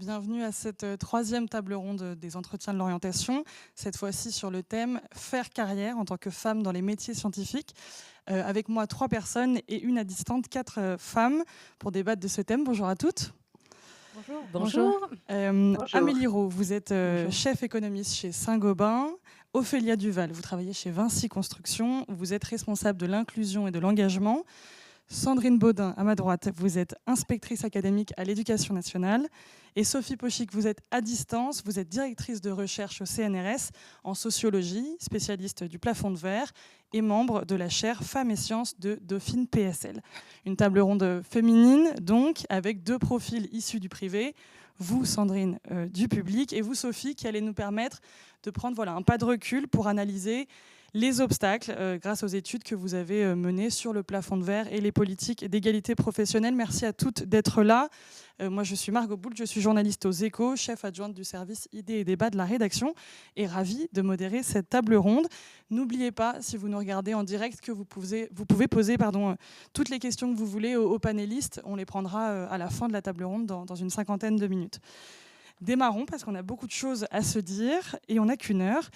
bienvenue à cette troisième table ronde des entretiens de l'orientation, cette fois-ci sur le thème « Faire carrière en tant que femme dans les métiers scientifiques ». Avec moi, 3 personnes et une à distance, 4 femmes pour débattre de ce thème. Bonjour à toutes. Bonjour. Bonjour. Bonjour. Amélie Roux, vous êtes Bonjour. chef économiste chez Saint-Gobain. Ophélia Duval, vous travaillez chez Vinci Construction. Vous êtes responsable de l'inclusion et de l'engagement. Sandrine Baudin, à ma droite, vous êtes inspectrice académique à l'Éducation nationale. Et Sophie Pochic, vous êtes à distance, vous êtes directrice de recherche au CNRS en sociologie, spécialiste du plafond de verre et membre de la chaire Femmes et Sciences de Dauphine PSL. Une table ronde féminine, donc, avec 2 profils issus du privé. Vous, Sandrine, du public, et vous, Sophie, qui allez nous permettre de prendre un pas de recul pour analyser les obstacles grâce aux études que vous avez menées sur le plafond de verre et les politiques d'égalité professionnelle. Merci à toutes d'être là. Moi, je suis Margot Boult, je suis journaliste aux Échos, chef adjointe du service idées et débats de la rédaction et ravie de modérer cette table ronde. N'oubliez pas, si vous nous regardez en direct, que vous pouvez poser toutes les questions que vous voulez aux panélistes. On les prendra à la fin de la table ronde dans une 50aine de minutes. Démarrons parce qu'on a beaucoup de choses à se dire et on n'a qu'une heure.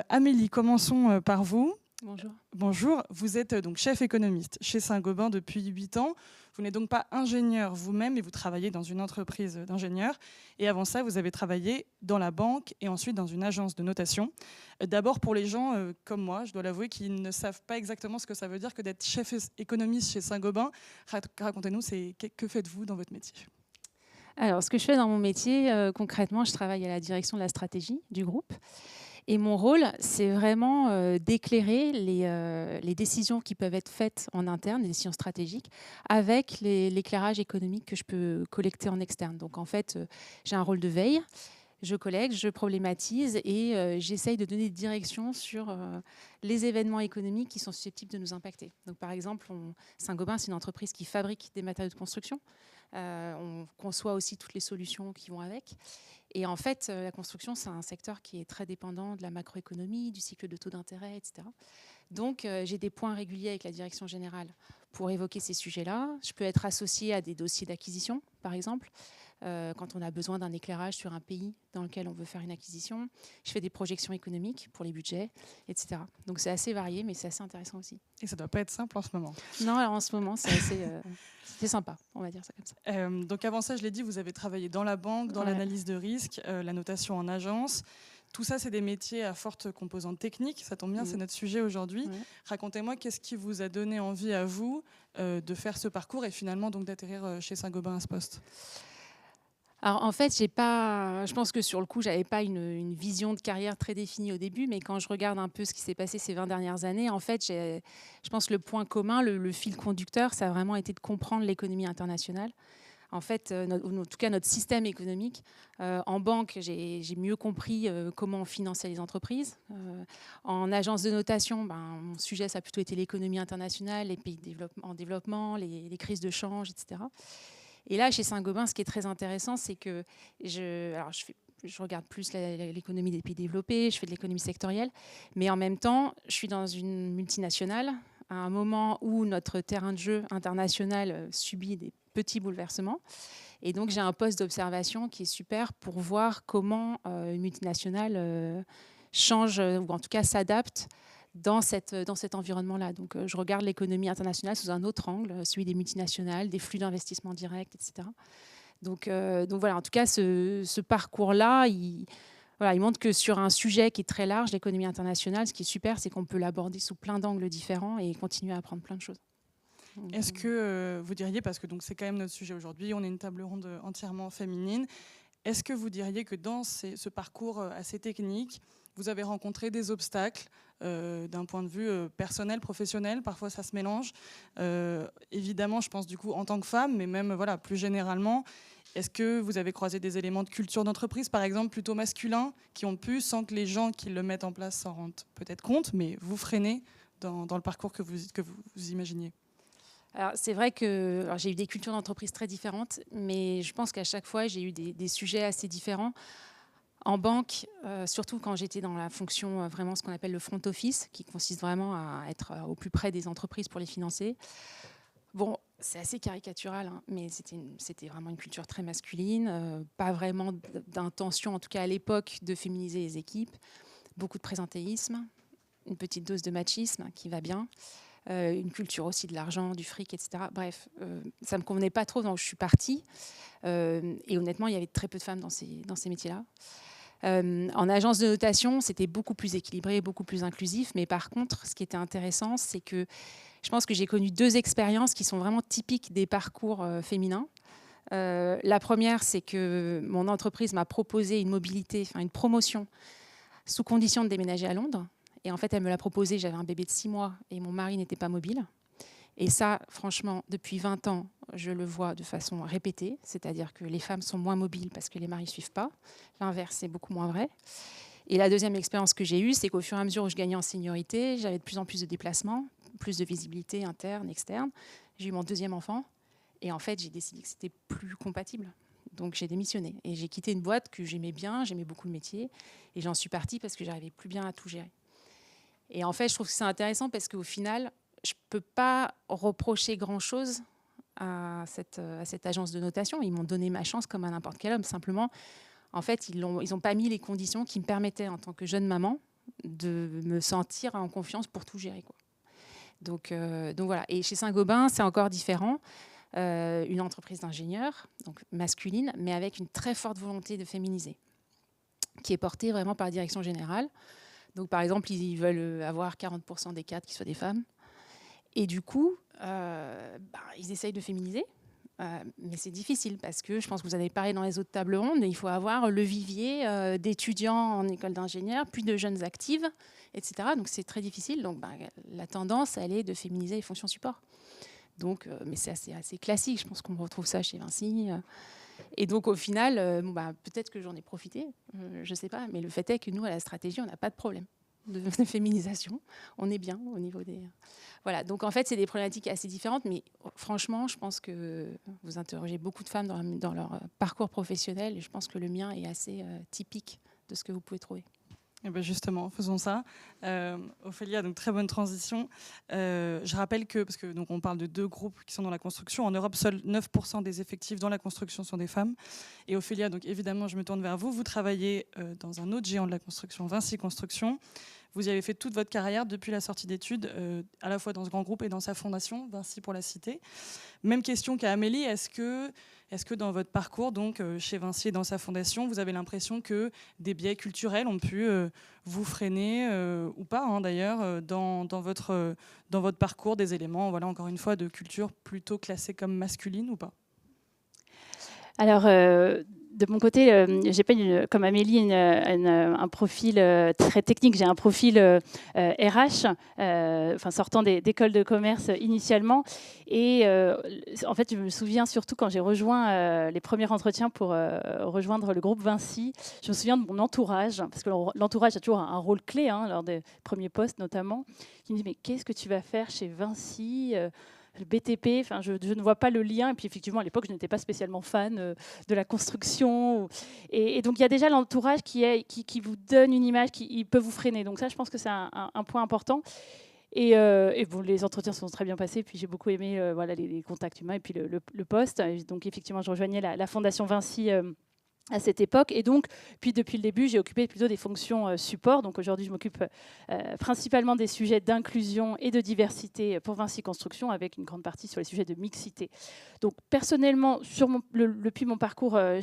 Amélie, commençons par vous. Bonjour. Bonjour, vous êtes donc chef économiste chez Saint-Gobain depuis 8 ans. Vous n'êtes donc pas ingénieur vous-même, mais vous travaillez dans une entreprise d'ingénieurs. Et avant ça, vous avez travaillé dans la banque et ensuite dans une agence de notation. D'abord, pour les gens comme moi, je dois l'avouer, qui ne savent pas exactement ce que ça veut dire que d'être chef économiste chez Saint-Gobain, racontez-nous, que faites-vous dans votre métier ? Alors, ce que je fais dans mon métier, concrètement, je travaille à la direction de la stratégie du groupe. Et mon rôle, c'est vraiment d'éclairer les décisions qui peuvent être faites en interne, les décisions stratégiques, avec l'éclairage économique que je peux collecter en externe. Donc, en fait, j'ai un rôle de veille. Je collecte, je problématise et j'essaye de donner des directions sur les événements économiques qui sont susceptibles de nous impacter. Donc, par exemple, Saint-Gobain, c'est une entreprise qui fabrique des matériaux de construction. On conçoit aussi toutes les solutions qui vont avec. Et en fait, la construction, c'est un secteur qui est très dépendant de la macroéconomie, du cycle de taux d'intérêt, etc. Donc, j'ai des points réguliers avec la direction générale pour évoquer ces sujets-là. Je peux être associée à des dossiers d'acquisition, par exemple, quand on a besoin d'un éclairage sur un pays dans lequel on veut faire une acquisition. Je fais des projections économiques pour les budgets, etc. Donc, c'est assez varié, mais c'est assez intéressant aussi. Et ça ne doit pas être simple en ce moment. Non, alors en ce moment, c'est assez... c'est sympa, on va dire ça comme ça. Donc avant ça, je l'ai dit, vous avez travaillé dans la banque, dans l'analyse de risque, la notation en agence. Tout ça, c'est des métiers à forte composante technique. Ça tombe bien, c'est notre sujet aujourd'hui. Racontez-moi, qu'est-ce qui vous a donné envie à vous de faire ce parcours et finalement donc d'atterrir chez Saint-Gobain à ce poste ? Alors en fait, je pense que sur le coup, j'avais pas une vision de carrière très définie au début, mais quand je regarde un peu ce qui s'est passé ces 20 dernières années, en fait, je pense que le point commun, le fil conducteur, ça a vraiment été de comprendre l'économie internationale. En fait, en tout cas, notre système économique. En banque, j'ai mieux compris comment on finançait les entreprises. En agence de notation, mon sujet, ça a plutôt été l'économie internationale, les pays en développement, les crises de change, etc. Et là, chez Saint-Gobain, ce qui est très intéressant, c'est que je regarde plus l'économie des pays développés, je fais de l'économie sectorielle, mais en même temps, je suis dans une multinationale à un moment où notre terrain de jeu international subit des petits bouleversements. Et donc, j'ai un poste d'observation qui est super pour voir comment une multinationale change, ou en tout cas s'adapte dans cet environnement-là. Donc, je regarde l'économie internationale sous un autre angle, celui des multinationales, des flux d'investissement directs, etc. Donc voilà, en tout cas, ce parcours-là, il montre que sur un sujet qui est très large, l'économie internationale, ce qui est super, c'est qu'on peut l'aborder sous plein d'angles différents et continuer à apprendre plein de choses. Est-ce que vous diriez, parce que c'est quand même notre sujet aujourd'hui, on est une table ronde entièrement féminine, est-ce que vous diriez que dans ce parcours assez technique, vous avez rencontré des obstacles d'un point de vue personnel, professionnel, parfois ça se mélange. Évidemment, je pense du coup en tant que femme, mais même plus généralement, est-ce que vous avez croisé des éléments de culture d'entreprise, par exemple, plutôt masculins, qui ont pu, sans que les gens qui le mettent en place s'en rendent peut-être compte, mais vous freiner dans le parcours que vous imaginiez ? Alors, c'est vrai que j'ai eu des cultures d'entreprise très différentes, mais je pense qu'à chaque fois, j'ai eu des sujets assez différents. En banque, surtout quand j'étais dans la fonction vraiment ce qu'on appelle le front office, qui consiste vraiment à être au plus près des entreprises pour les financer. Bon, c'est assez caricatural, hein, mais c'était vraiment une culture très masculine, pas vraiment d'intention, en tout cas à l'époque, de féminiser les équipes. Beaucoup de présentéisme, une petite dose de machisme qui va bien, une culture aussi de l'argent, du fric, etc. Bref, ça ne me convenait pas trop, donc je suis partie. Et honnêtement, il y avait très peu de femmes dans ces métiers-là. En agence de notation, c'était beaucoup plus équilibré, beaucoup plus inclusif. Mais par contre, ce qui était intéressant, c'est que je pense que j'ai connu 2 expériences qui sont vraiment typiques des parcours féminins. La première, c'est que mon entreprise m'a proposé une mobilité, enfin une promotion, sous condition de déménager à Londres. Et en fait, elle me l'a proposé, j'avais un bébé de 6 mois et mon mari n'était pas mobile. Et ça, franchement, depuis 20 ans, je le vois de façon répétée, c'est-à-dire que les femmes sont moins mobiles parce que les maris ne suivent pas. L'inverse, c'est beaucoup moins vrai. Et la deuxième expérience que j'ai eue, c'est qu'au fur et à mesure où je gagnais en seniorité, j'avais de plus en plus de déplacements, plus de visibilité interne, externe. J'ai eu mon 2e enfant et en fait, j'ai décidé que c'était plus compatible. Donc j'ai démissionné et j'ai quitté une boîte que j'aimais bien, j'aimais beaucoup le métier et j'en suis partie parce que j'arrivais plus bien à tout gérer. Et en fait, je trouve que c'est intéressant parce qu'au final, je ne peux pas reprocher grand-chose à cette agence de notation. Ils m'ont donné ma chance comme à n'importe quel homme. Simplement, en fait, ils n'ont pas mis les conditions qui me permettaient, en tant que jeune maman, de me sentir en confiance pour tout gérer, quoi. Donc voilà. Et chez Saint-Gobain, c'est encore différent. Une entreprise d'ingénieurs, donc masculine, mais avec une très forte volonté de féminiser, qui est portée vraiment par la direction générale. Donc, par exemple, ils veulent avoir 40% des cadres qui soient des femmes. Et du coup, ils essayent de féminiser. Mais c'est difficile parce que je pense que vous avez parlé dans les autres tables rondes, il faut avoir le vivier d'étudiants en école d'ingénieur, puis de jeunes actives, etc. Donc, c'est très difficile. Donc, la tendance, elle est de féminiser les fonctions support. Donc, mais c'est assez classique. Je pense qu'on retrouve ça chez Vinci. Et donc, au final, peut-être que j'en ai profité, je ne sais pas, mais le fait est que nous, à la stratégie, on n'a pas de problème de féminisation. On est bien au niveau des... Voilà, donc en fait, c'est des problématiques assez différentes, mais franchement, je pense que vous interrogez beaucoup de femmes dans leur parcours professionnel, et je pense que le mien est assez typique de ce que vous pouvez trouver. Eh bien justement, faisons ça. Ophélia, donc très bonne transition. Je rappelle que, parce que donc on parle de 2 groupes qui sont dans la construction, en Europe, seuls 9% des effectifs dans la construction sont des femmes. Et Ophélia, donc évidemment, je me tourne vers vous. Vous travaillez dans un autre géant de la construction, Vinci Construction. Vous y avez fait toute votre carrière depuis la sortie d'études, à la fois dans ce grand groupe et dans sa fondation, Vinci pour la cité. Même question qu'à Amélie, est-ce que dans votre parcours, donc chez Vinci et dans sa fondation, vous avez l'impression que des biais culturels ont pu vous freiner, ou pas hein, d'ailleurs, dans votre parcours, des éléments, voilà, encore une fois, de culture plutôt classée comme masculine ou pas? Alors, de mon côté, j'ai pas comme Amélie un profil très technique. J'ai un profil RH, sortant d'école de commerce initialement. Et en fait, je me souviens surtout quand j'ai rejoint les premiers entretiens pour rejoindre le groupe Vinci. Je me souviens de mon entourage, parce que l'entourage a toujours un rôle clé lors des premiers postes notamment. Qui me dit mais qu'est-ce que tu vas faire chez Vinci le BTP, je ne vois pas le lien. Et puis effectivement, à l'époque, je n'étais pas spécialement fan de la construction. Et donc, il y a déjà l'entourage qui vous donne une image qui peut vous freiner. Donc ça, je pense que c'est un point important. Et bon, les entretiens se sont très bien passés. Puis j'ai beaucoup aimé les contacts humains et puis le poste. Donc effectivement, je rejoignais la Fondation Vinci à cette époque. Et donc, puis depuis le début, j'ai occupé plutôt des fonctions support. Donc aujourd'hui, je m'occupe principalement des sujets d'inclusion et de diversité pour Vinci Construction, avec une grande partie sur les sujets de mixité. Donc personnellement, depuis mon parcours dans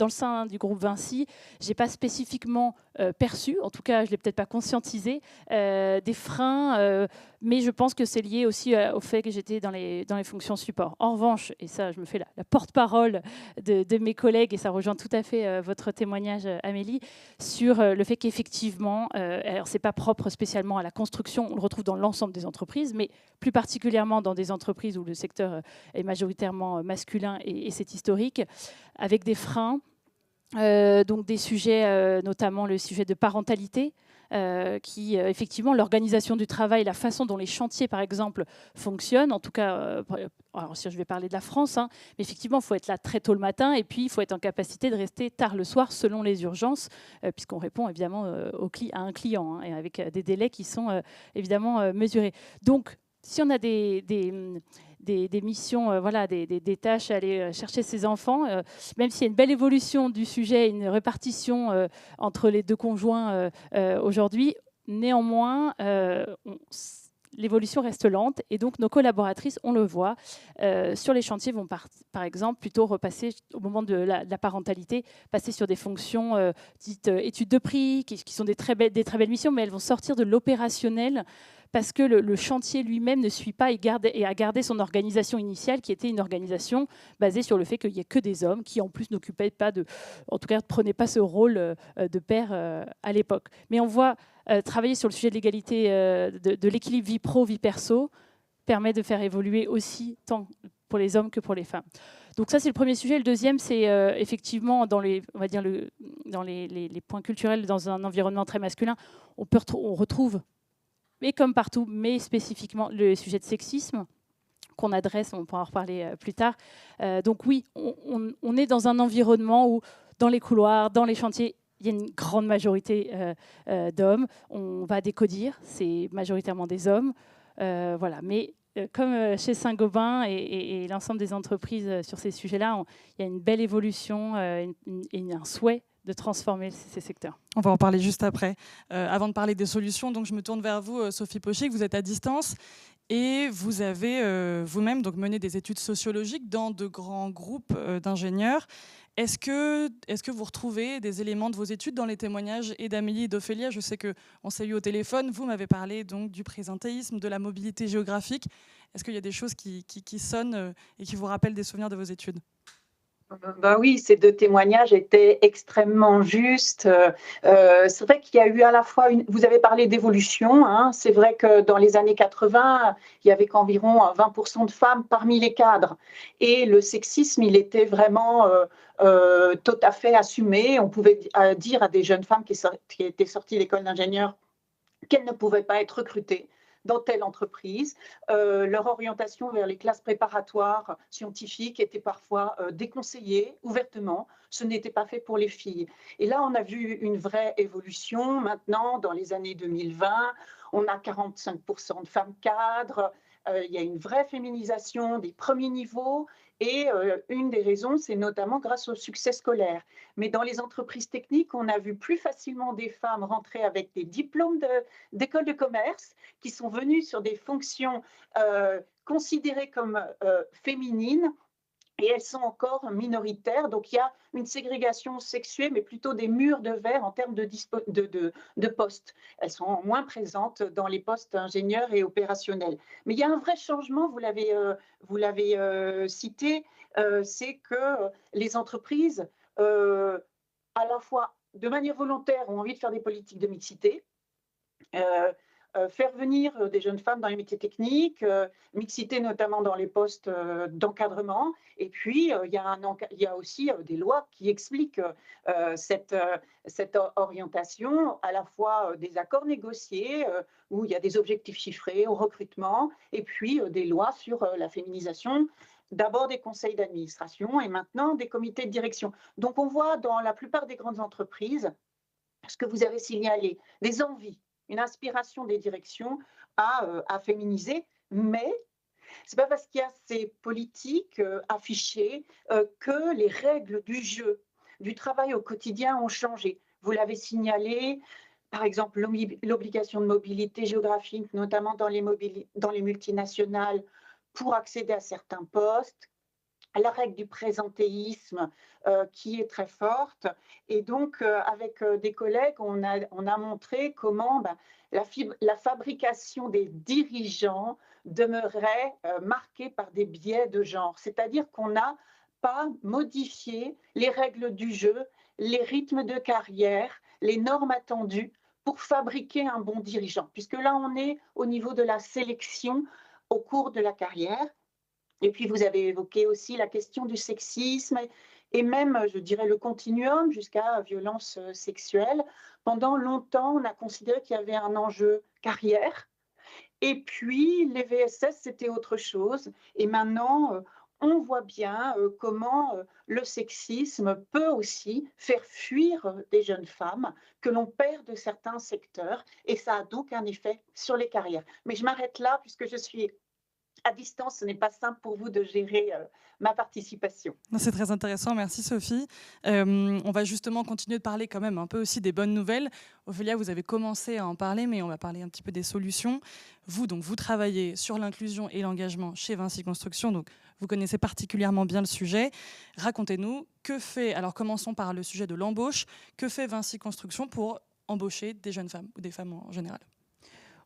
le sein du groupe Vinci, je n'ai pas spécifiquement perçu, en tout cas, je ne l'ai peut-être pas conscientisé, des freins, mais je pense que c'est lié aussi au fait que j'étais dans les fonctions support. En revanche, et ça, je me fais la porte-parole de mes collègues, et ça rejoint tout à fait votre témoignage, Amélie, sur le fait qu'effectivement, alors c'est pas propre spécialement à la construction, on le retrouve dans l'ensemble des entreprises, mais plus particulièrement dans des entreprises où le secteur est majoritairement masculin, et c'est historique, avec des freins, donc des sujets, notamment le sujet de parentalité, qui, effectivement, l'organisation du travail, la façon dont les chantiers, par exemple, fonctionnent, en tout cas, alors si je vais parler de la France, mais effectivement, il faut être là très tôt le matin et puis il faut être en capacité de rester tard le soir selon les urgences, puisqu'on répond évidemment à un client, et avec des délais qui sont évidemment mesurés. Donc, si on a des des missions, voilà, des tâches à aller chercher ses enfants, même s'il y a une belle évolution du sujet, une répartition entre les deux conjoints aujourd'hui, néanmoins, l'évolution reste lente et donc nos collaboratrices, on le voit, sur les chantiers vont par exemple plutôt repasser au moment de la parentalité, passer sur des fonctions dites études de prix, qui sont des très belles missions, mais elles vont sortir de l'opérationnel parce que le chantier lui-même ne suit pas et a gardé son organisation initiale qui était une organisation basée sur le fait qu'il n'y ait que des hommes qui en plus n'occupaient pas en tout cas ne prenaient pas ce rôle de père à l'époque. Mais on voit travailler sur le sujet de l'égalité, de l'équilibre vie pro, vie perso, permet de faire évoluer aussi tant pour les hommes que pour les femmes. Donc ça, c'est le premier sujet. Le deuxième, c'est effectivement dans les points culturels, dans un environnement très masculin, on retrouve, mais comme partout, mais spécifiquement le sujet de sexisme qu'on adresse, on pourra en reparler plus tard. Donc oui, on est dans un environnement où, dans les couloirs, dans les chantiers, il y a une grande majorité d'hommes. On va décodir, c'est majoritairement des hommes. Voilà. Mais comme chez Saint-Gobain et l'ensemble des entreprises sur ces sujets-là, il y a une belle évolution et un souhait de transformer ces secteurs. On va en parler juste après. Avant de parler des solutions, donc je me tourne vers vous, Sophie Pochic. Vous êtes à distance et vous avez vous-même donc mené des études sociologiques dans de grands groupes d'ingénieurs. Est-ce que vous retrouvez des éléments de vos études dans les témoignages et d'Amélie et d'Ophélia? Je sais qu'on s'est eu au téléphone. Vous m'avez parlé donc du présentéisme, de la mobilité géographique. Est-ce qu'il y a des choses qui sonnent et qui vous rappellent des souvenirs de vos études? Ben oui, ces deux témoignages étaient extrêmement justes. C'est vrai qu'il y a eu à la fois vous avez parlé d'évolution, hein. C'est vrai que dans les années 80, il y avait qu'environ 20% de femmes parmi les cadres. Et le sexisme, il était vraiment tout à fait assumé. On pouvait dire à des jeunes femmes qui étaient sorties d'école d'ingénieur qu'elles ne pouvaient pas être recrutées dans telle entreprise. Leur orientation vers les classes préparatoires scientifiques était parfois déconseillée ouvertement. Ce n'était pas fait pour les filles. Et là, on a vu une vraie évolution. Maintenant, dans les années 2020, on a 45% de femmes cadres. Il y a une vraie féminisation des premiers niveaux. Et une des raisons, c'est notamment grâce au succès scolaire. Mais dans les entreprises techniques, on a vu plus facilement des femmes rentrer avec des diplômes d'école de commerce qui sont venues sur des fonctions considérées comme féminines. Et elles sont encore minoritaires. Donc, il y a une ségrégation sexuée, mais plutôt des murs de verre en termes de postes. Elles sont moins présentes dans les postes ingénieurs et opérationnels. Mais il y a un vrai changement, vous l'avez cité, c'est que les entreprises, à la fois de manière volontaire, ont envie de faire des politiques de mixité. Faire venir des jeunes femmes dans les métiers techniques, mixité notamment dans les postes d'encadrement. Et puis, il y a aussi des lois qui expliquent cette orientation, à la fois des accords négociés, où il y a des objectifs chiffrés au recrutement, et puis des lois sur la féminisation, d'abord des conseils d'administration et maintenant des comités de direction. Donc, on voit dans la plupart des grandes entreprises ce que vous avez signalé, des envies, une inspiration des directions à féminiser, mais ce n'est pas parce qu'il y a ces politiques affichées que les règles du jeu, du travail au quotidien ont changé. Vous l'avez signalé, par exemple, l'obligation de mobilité géographique, notamment dans les multinationales, pour accéder à certains postes, la règle du présentéisme qui est très forte. Et donc, avec des collègues, on a montré comment la fabrication des dirigeants demeurait marquée par des biais de genre. C'est-à-dire qu'on n'a pas modifié les règles du jeu, les rythmes de carrière, les normes attendues pour fabriquer un bon dirigeant. Puisque là, on est au niveau de la sélection au cours de la carrière. Et puis, vous avez évoqué aussi la question du sexisme et même, je dirais, le continuum jusqu'à violence sexuelle. Pendant longtemps, on a considéré qu'il y avait un enjeu carrière. Et puis, les VSS, c'était autre chose. Et maintenant, on voit bien comment le sexisme peut aussi faire fuir des jeunes femmes que l'on perd de certains secteurs. Et ça a donc un effet sur les carrières. Mais je m'arrête là puisque je suis à distance, ce n'est pas simple pour vous de gérer ma participation. C'est très intéressant, merci Sophie. On va justement continuer de parler quand même un peu aussi des bonnes nouvelles. Ophélia, vous avez commencé à en parler, mais on va parler un petit peu des solutions. Vous, donc, vous travaillez sur l'inclusion et l'engagement chez Vinci Construction, donc vous connaissez particulièrement bien le sujet. Racontez-nous, alors commençons par le sujet de l'embauche, que fait Vinci Construction pour embaucher des jeunes femmes ou des femmes en général?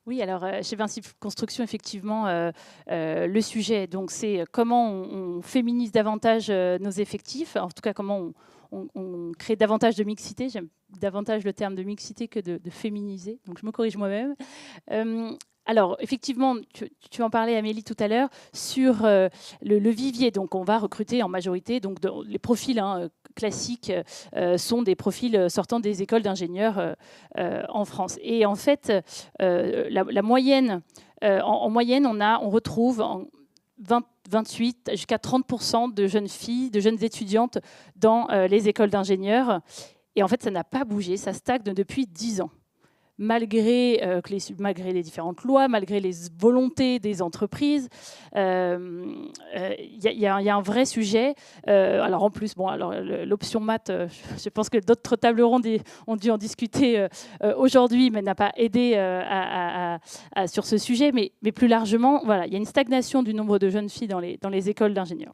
Oui, alors chez Vinci Construction, effectivement, le sujet, donc, c'est comment on féminise davantage nos effectifs, en tout cas comment on crée davantage de mixité. J'aime davantage le terme de mixité que de féminiser, donc je me corrige moi-même. Alors, effectivement, tu en parlais, Amélie, tout à l'heure, sur le vivier. Donc, on va recruter en majorité. Donc, les profils classiques sont des profils sortant des écoles d'ingénieurs en France. Et en fait, la moyenne, en moyenne, on retrouve 28 jusqu'à 30% de jeunes filles, de jeunes étudiantes dans les écoles d'ingénieurs. Et en fait, ça n'a pas bougé. Ça stagne depuis 10 ans. Malgré les différentes lois, malgré les volontés des entreprises, il y a un vrai sujet. Alors en plus, l'option maths, je pense que d'autres tables rondes ont dû en discuter aujourd'hui, mais n'a pas aidé sur ce sujet. Mais plus largement, voilà, il y a une stagnation du nombre de jeunes filles dans les écoles d'ingénieurs.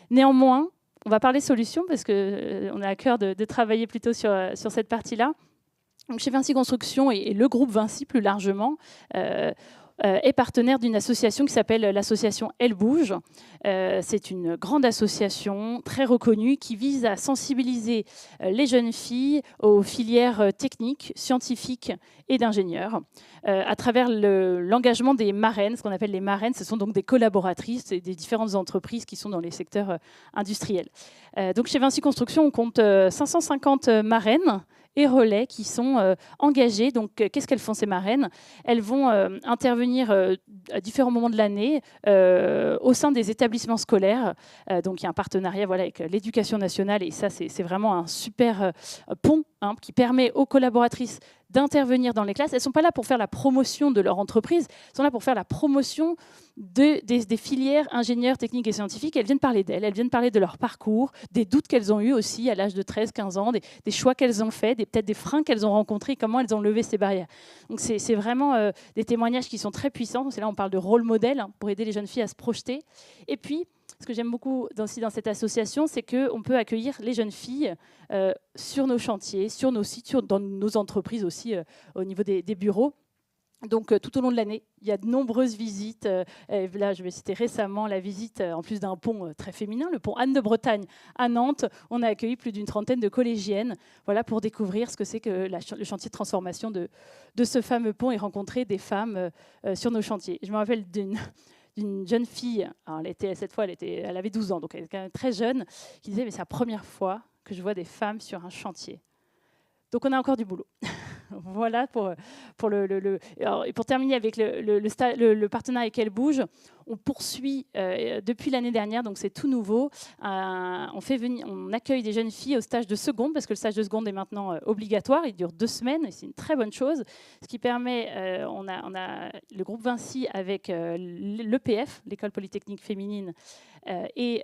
Néanmoins, on va parler solutions parce qu'on a à cœur de travailler plutôt sur cette partie-là. Donc chez Vinci Construction et le groupe Vinci plus largement est partenaire d'une association qui s'appelle l'association Elle Bouge. C'est une grande association très reconnue qui vise à sensibiliser les jeunes filles aux filières techniques, scientifiques et d'ingénieurs à travers l'engagement des marraines. Ce qu'on appelle les marraines, ce sont donc des collaboratrices des différentes entreprises qui sont dans les secteurs industriels. Donc chez Vinci Construction, on compte 550 marraines et relais qui sont engagés. Donc, qu'est-ce qu'elles font, ces marraines? Elles vont intervenir à différents moments de l'année au sein des établissements scolaires. Donc, il y a un partenariat avec l'Éducation nationale et ça, c'est vraiment un super pont qui permet aux collaboratrices d'intervenir dans les classes. Elles ne sont pas là pour faire la promotion de leur entreprise, elles sont là pour faire la promotion des filières ingénieurs, techniques et scientifiques. Elles viennent parler d'elles, elles viennent parler de leur parcours, des doutes qu'elles ont eus aussi à l'âge de 13-15 ans, des choix qu'elles ont faits, peut-être des freins qu'elles ont rencontrés, comment elles ont levé ces barrières. Donc c'est vraiment des témoignages qui sont très puissants. C'est là on parle de rôle modèle pour aider les jeunes filles à se projeter. Et puis, ce que j'aime beaucoup aussi dans cette association, c'est qu'on peut accueillir les jeunes filles sur nos chantiers, sur nos sites, dans nos entreprises aussi, au niveau des bureaux. Donc, tout au long de l'année, il y a de nombreuses visites. Là, je vais citer récemment la visite, en plus d'un pont très féminin, le pont Anne de Bretagne à Nantes. On a accueilli plus d'une trentaine de collégiennes pour découvrir ce que c'est que le chantier de transformation de ce fameux pont et rencontrer des femmes sur nos chantiers. Je me rappelle d'une jeune fille, alors elle avait 12 ans, donc elle était quand même très jeune, qui disait « mais c'est la première fois que je vois des femmes sur un chantier ». Donc on a encore du boulot. Voilà pour et pour terminer avec le partenariat avec Elle Bouge, on poursuit depuis l'année dernière, donc c'est tout nouveau. On accueille des jeunes filles au stage de seconde, parce que le stage de seconde est maintenant obligatoire, il dure 2 semaines, et c'est une très bonne chose. Ce qui permet, on a le groupe Vinci avec l'EPF, l'École Polytechnique Féminine, et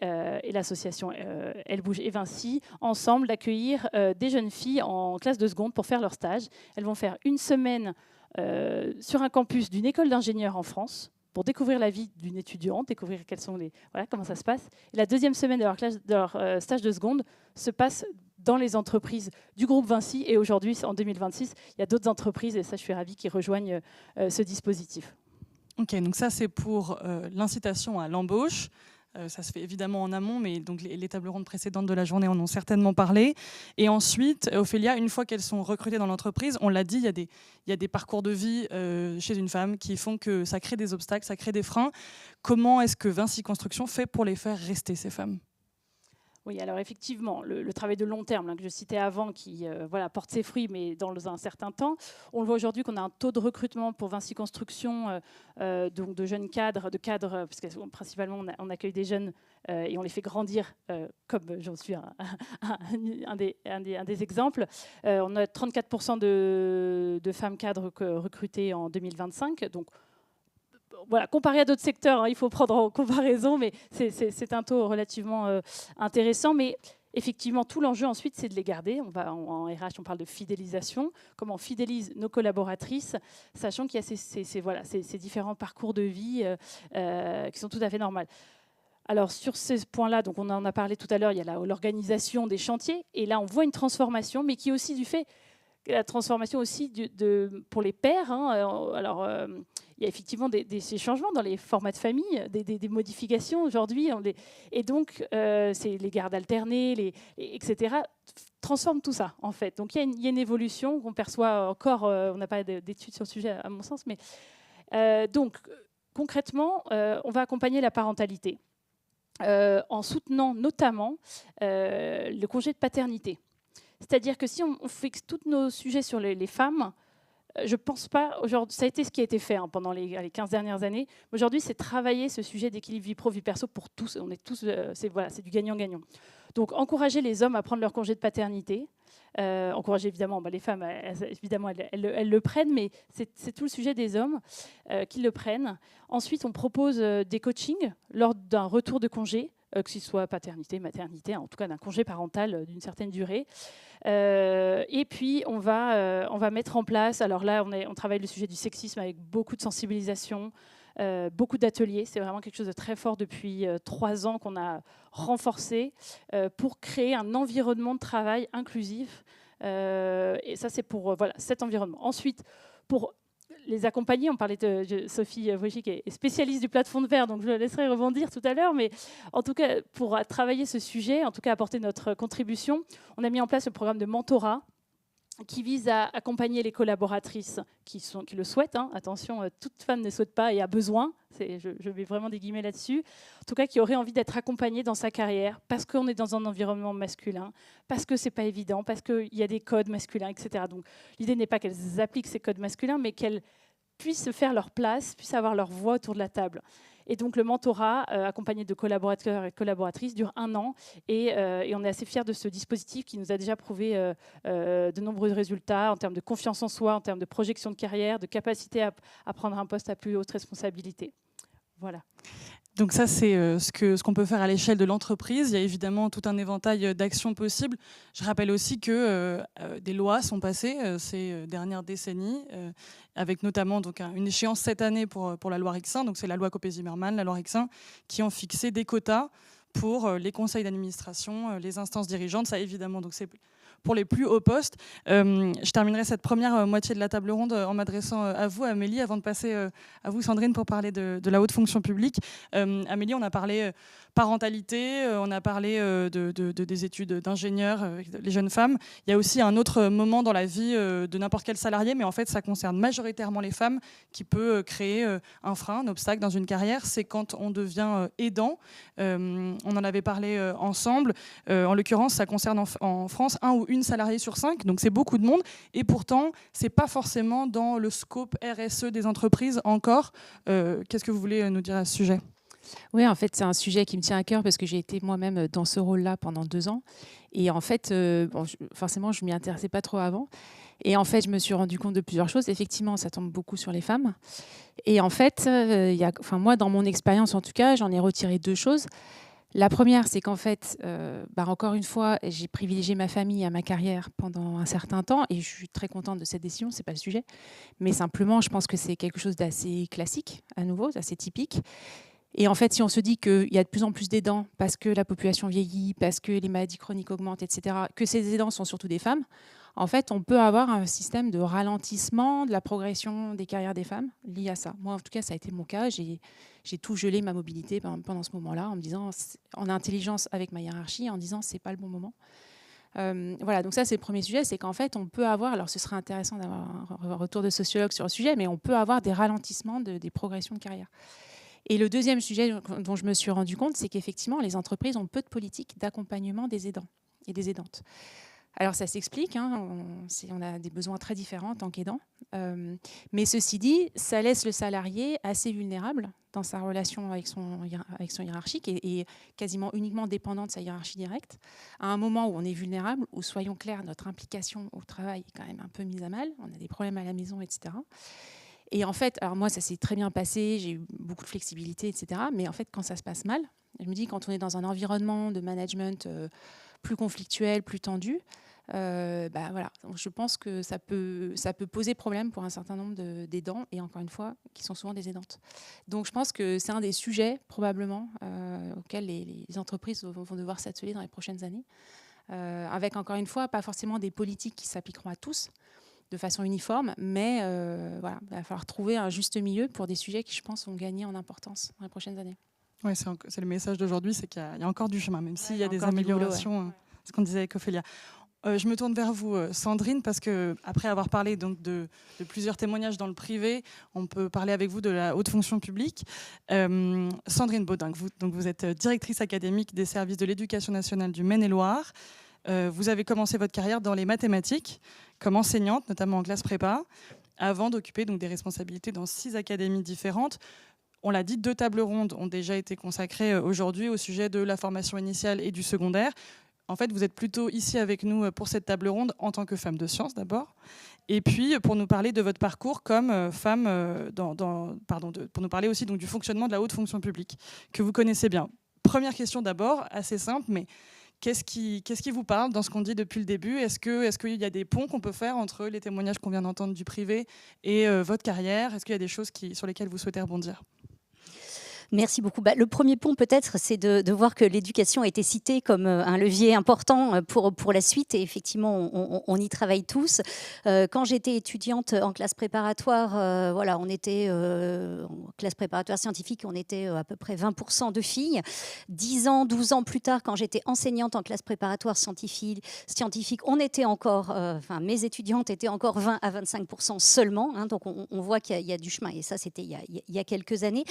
l'association Elle Bouge et Vinci, ensemble d'accueillir des jeunes filles en classe de seconde pour faire leur stage. Elles vont faire 1 semaine sur un campus d'une école d'ingénieurs en France pour découvrir la vie d'une étudiante, découvrir comment ça se passe. Et la 2e semaine de leur stage de seconde se passe dans les entreprises du groupe Vinci. Et aujourd'hui, en 2026, il y a d'autres entreprises, et ça, je suis ravie, qui rejoignent ce dispositif. Ok, donc ça, c'est pour l'incitation à l'embauche. Ça se fait évidemment en amont, mais donc les tables rondes précédentes de la journée en ont certainement parlé. Et ensuite, Ophélia, une fois qu'elles sont recrutées dans l'entreprise, on l'a dit, il y a des parcours de vie chez une femme qui font que ça crée des obstacles, ça crée des freins. Comment est-ce que Vinci Construction fait pour les faire rester, ces femmes ? Oui, alors effectivement, le travail de long terme que je citais avant, qui porte ses fruits, mais dans un certain temps. On le voit aujourd'hui qu'on a un taux de recrutement pour Vinci Construction, donc de jeunes cadres, parce que principalement on accueille des jeunes et on les fait grandir, comme j'en suis un des exemples. On a 34% de femmes cadres recrutées en 2025, donc voilà, comparé à d'autres secteurs, hein, il faut prendre en comparaison, mais c'est un taux relativement intéressant. Mais effectivement, tout l'enjeu ensuite, c'est de les garder. En RH, on parle de fidélisation. Comment on fidélise nos collaboratrices, sachant qu'il y a ces différents parcours de vie qui sont tout à fait normaux. Alors sur ces points-là, donc on en a parlé tout à l'heure, il y a l'organisation des chantiers, et là on voit une transformation, mais qui est aussi du fait la transformation aussi pour les pères. Il y a effectivement ces changements dans les formats de famille, des modifications aujourd'hui, et donc c'est les gardes alternées, etc. transforment tout ça en fait. Donc il y a une évolution qu'on perçoit encore. On n'a pas d'études sur le sujet à mon sens, mais donc concrètement, on va accompagner la parentalité. En soutenant notamment le congé de paternité. C'est-à-dire que si on fixe tous nos sujets sur les femmes, je ne pense pas, aujourd'hui, ça a été ce qui a été fait pendant les 15 dernières années. Aujourd'hui, c'est travailler ce sujet d'équilibre vie pro, vie perso pour tous. On est tous, c'est du gagnant-gagnant. Donc, encourager les hommes à prendre leur congé de paternité. Encourager évidemment, les femmes, elles le prennent, mais c'est tout le sujet des hommes qui le prennent. Ensuite, on propose des coachings lors d'un retour de congé, que ce soit paternité, maternité, en tout cas d'un congé parental d'une certaine durée. Et puis, on va mettre en place, alors là, on travaille le sujet du sexisme avec beaucoup de sensibilisation, beaucoup d'ateliers. C'est vraiment quelque chose de très fort depuis 3 ans qu'on a renforcé pour créer un environnement de travail inclusif. Et ça, c'est pour cet environnement. Ensuite, pour les accompagner, on parlait de Sophie Vauchy, qui est spécialiste du plafond de verre, donc je la laisserai rebondir tout à l'heure, mais en tout cas, pour travailler ce sujet, en tout cas apporter notre contribution, on a mis en place le programme de mentorat qui vise à accompagner les collaboratrices qui le souhaitent. Attention, toute femme ne souhaite pas et a besoin, je mets vraiment des guillemets là-dessus, en tout cas qui aurait envie d'être accompagnée dans sa carrière, parce qu'on est dans un environnement masculin, parce que c'est pas évident, parce qu'il y a des codes masculins, etc. Donc l'idée n'est pas qu'elles appliquent ces codes masculins, mais qu'elles puissent se faire leur place, puissent avoir leur voix autour de la table. Et donc le mentorat, accompagné de collaborateurs et collaboratrices, dure 1 an. Et on est assez fiers de ce dispositif qui nous a déjà prouvé de nombreux résultats en termes de confiance en soi, en termes de projection de carrière, de capacité à prendre un poste à plus haute responsabilité. Voilà. Donc ça, c'est ce qu'on peut faire à l'échelle de l'entreprise. Il y a évidemment tout un éventail d'actions possibles. Je rappelle aussi que des lois sont passées ces dernières décennies, avec notamment donc, une échéance cette année pour la loi Rixain. Donc c'est la loi Copé-Zimmermann, la loi Rixain, qui ont fixé des quotas pour les conseils d'administration, les instances dirigeantes. Ça, évidemment, donc c'est pour les plus hauts postes. Je terminerai cette première moitié de la table ronde en m'adressant à vous, Amélie, avant de passer à vous, Sandrine, pour parler de la haute fonction publique. Amélie, on a parlé parentalité, on a parlé des études d'ingénieurs avec les jeunes femmes. Il y a aussi un autre moment dans la vie de n'importe quel salarié, mais en fait, ça concerne majoritairement les femmes, qui peut créer un frein, un obstacle dans une carrière. C'est quand on devient aidant. On en avait parlé ensemble. En l'occurrence, ça concerne en France 1 ou une salariée sur 5, donc c'est beaucoup de monde. Et pourtant, c'est pas forcément dans le scope RSE des entreprises encore. Qu'est-ce que vous voulez nous dire à ce sujet ? Oui, en fait, c'est un sujet qui me tient à cœur parce que j'ai été moi-même dans ce rôle-là pendant 2 ans. Et en fait, forcément, je ne m'y intéressais pas trop avant. Et en fait, je me suis rendu compte de plusieurs choses. Effectivement, ça tombe beaucoup sur les femmes. Et en fait, moi, dans mon expérience, en tout cas, j'en ai retiré 2 choses. La première, c'est qu'en fait, encore une fois, j'ai privilégié ma famille à ma carrière pendant un certain temps et je suis très contente de cette décision, ce n'est pas le sujet. Mais simplement, je pense que c'est quelque chose d'assez classique, à nouveau, d'assez typique. Et en fait, si on se dit qu'il y a de plus en plus d'aidants parce que la population vieillit, parce que les maladies chroniques augmentent, etc., que ces aidants sont surtout des femmes, en fait, on peut avoir un système de ralentissement de la progression des carrières des femmes lié à ça. Moi, en tout cas, ça a été mon cas. J'ai tout gelé ma mobilité pendant ce moment-là en me disant, en intelligence avec ma hiérarchie, en disant, c'est pas le bon moment. Voilà, donc ça, c'est le premier sujet, c'est qu'en fait, on peut avoir, alors ce serait intéressant d'avoir un retour de sociologue sur le sujet, mais on peut avoir des ralentissements des progressions de carrière. Et le deuxième sujet dont je me suis rendu compte, c'est qu'effectivement, les entreprises ont peu de politiques d'accompagnement des aidants et des aidantes. Alors, ça s'explique, on a des besoins très différents en tant qu'aidant. Mais ceci dit, ça laisse le salarié assez vulnérable dans sa relation avec son hiérarchique et quasiment uniquement dépendant de sa hiérarchie directe. À un moment où on est vulnérable, où, soyons clairs, notre implication au travail est quand même un peu mise à mal, on a des problèmes à la maison, etc. Et en fait, alors moi, ça s'est très bien passé, j'ai eu beaucoup de flexibilité, etc. Mais en fait, quand ça se passe mal, je me dis, quand on est dans un environnement de management plus conflictuel, plus tendu, voilà. Donc, je pense que ça peut poser problème pour un certain nombre d'aidants, et encore une fois, qui sont souvent des aidantes. Donc, je pense que c'est un des sujets, probablement, auxquels les entreprises vont devoir s'atteler dans les prochaines années. Avec, encore une fois, pas forcément des politiques qui s'appliqueront à tous, de façon uniforme, mais voilà, il va falloir trouver un juste milieu pour des sujets qui, je pense, vont gagner en importance dans les prochaines années. Ouais, c'est le message d'aujourd'hui, c'est qu'il y a encore du chemin, même s'il y a des encore du boulot, améliorations, ce qu'on disait avec Ophélia. Je me tourne vers vous, Sandrine, parce qu'après avoir parlé donc, de plusieurs témoignages dans le privé, on peut parler avec vous de la haute fonction publique. Sandrine Baudin, vous êtes directrice académique des services de l'éducation nationale du Maine-et-Loire. Vous avez commencé votre carrière dans les mathématiques, comme enseignante, notamment en classe prépa, avant d'occuper donc des responsabilités dans 6 académies différentes. On l'a dit, 2 tables rondes ont déjà été consacrées aujourd'hui au sujet de la formation initiale et du secondaire. En fait, vous êtes plutôt ici avec nous pour cette table ronde en tant que femme de sciences d'abord, et puis pour nous parler de votre parcours comme femme, pour nous parler aussi donc, du fonctionnement de la haute fonction publique, que vous connaissez bien. Première question d'abord, assez simple, mais qu'est-ce qui vous parle dans ce qu'on dit depuis le début ? Est-ce qu'il y a des ponts qu'on peut faire entre les témoignages qu'on vient d'entendre du privé et votre carrière ? Est-ce qu'il y a des choses sur lesquelles vous souhaitez rebondir ? Merci beaucoup. Le premier point, peut-être, c'est de voir que l'éducation a été citée comme un levier important pour la suite. Et effectivement, on y travaille tous. Quand j'étais étudiante en classe préparatoire, on était en classe préparatoire scientifique, on était à peu près 20% de filles. 10 ans, 12 ans plus tard, quand j'étais enseignante en classe préparatoire scientifique, on était encore, mes étudiantes étaient encore 20 à 25% seulement. Donc, on voit qu'il y a du chemin. Et ça, c'était il y a quelques années.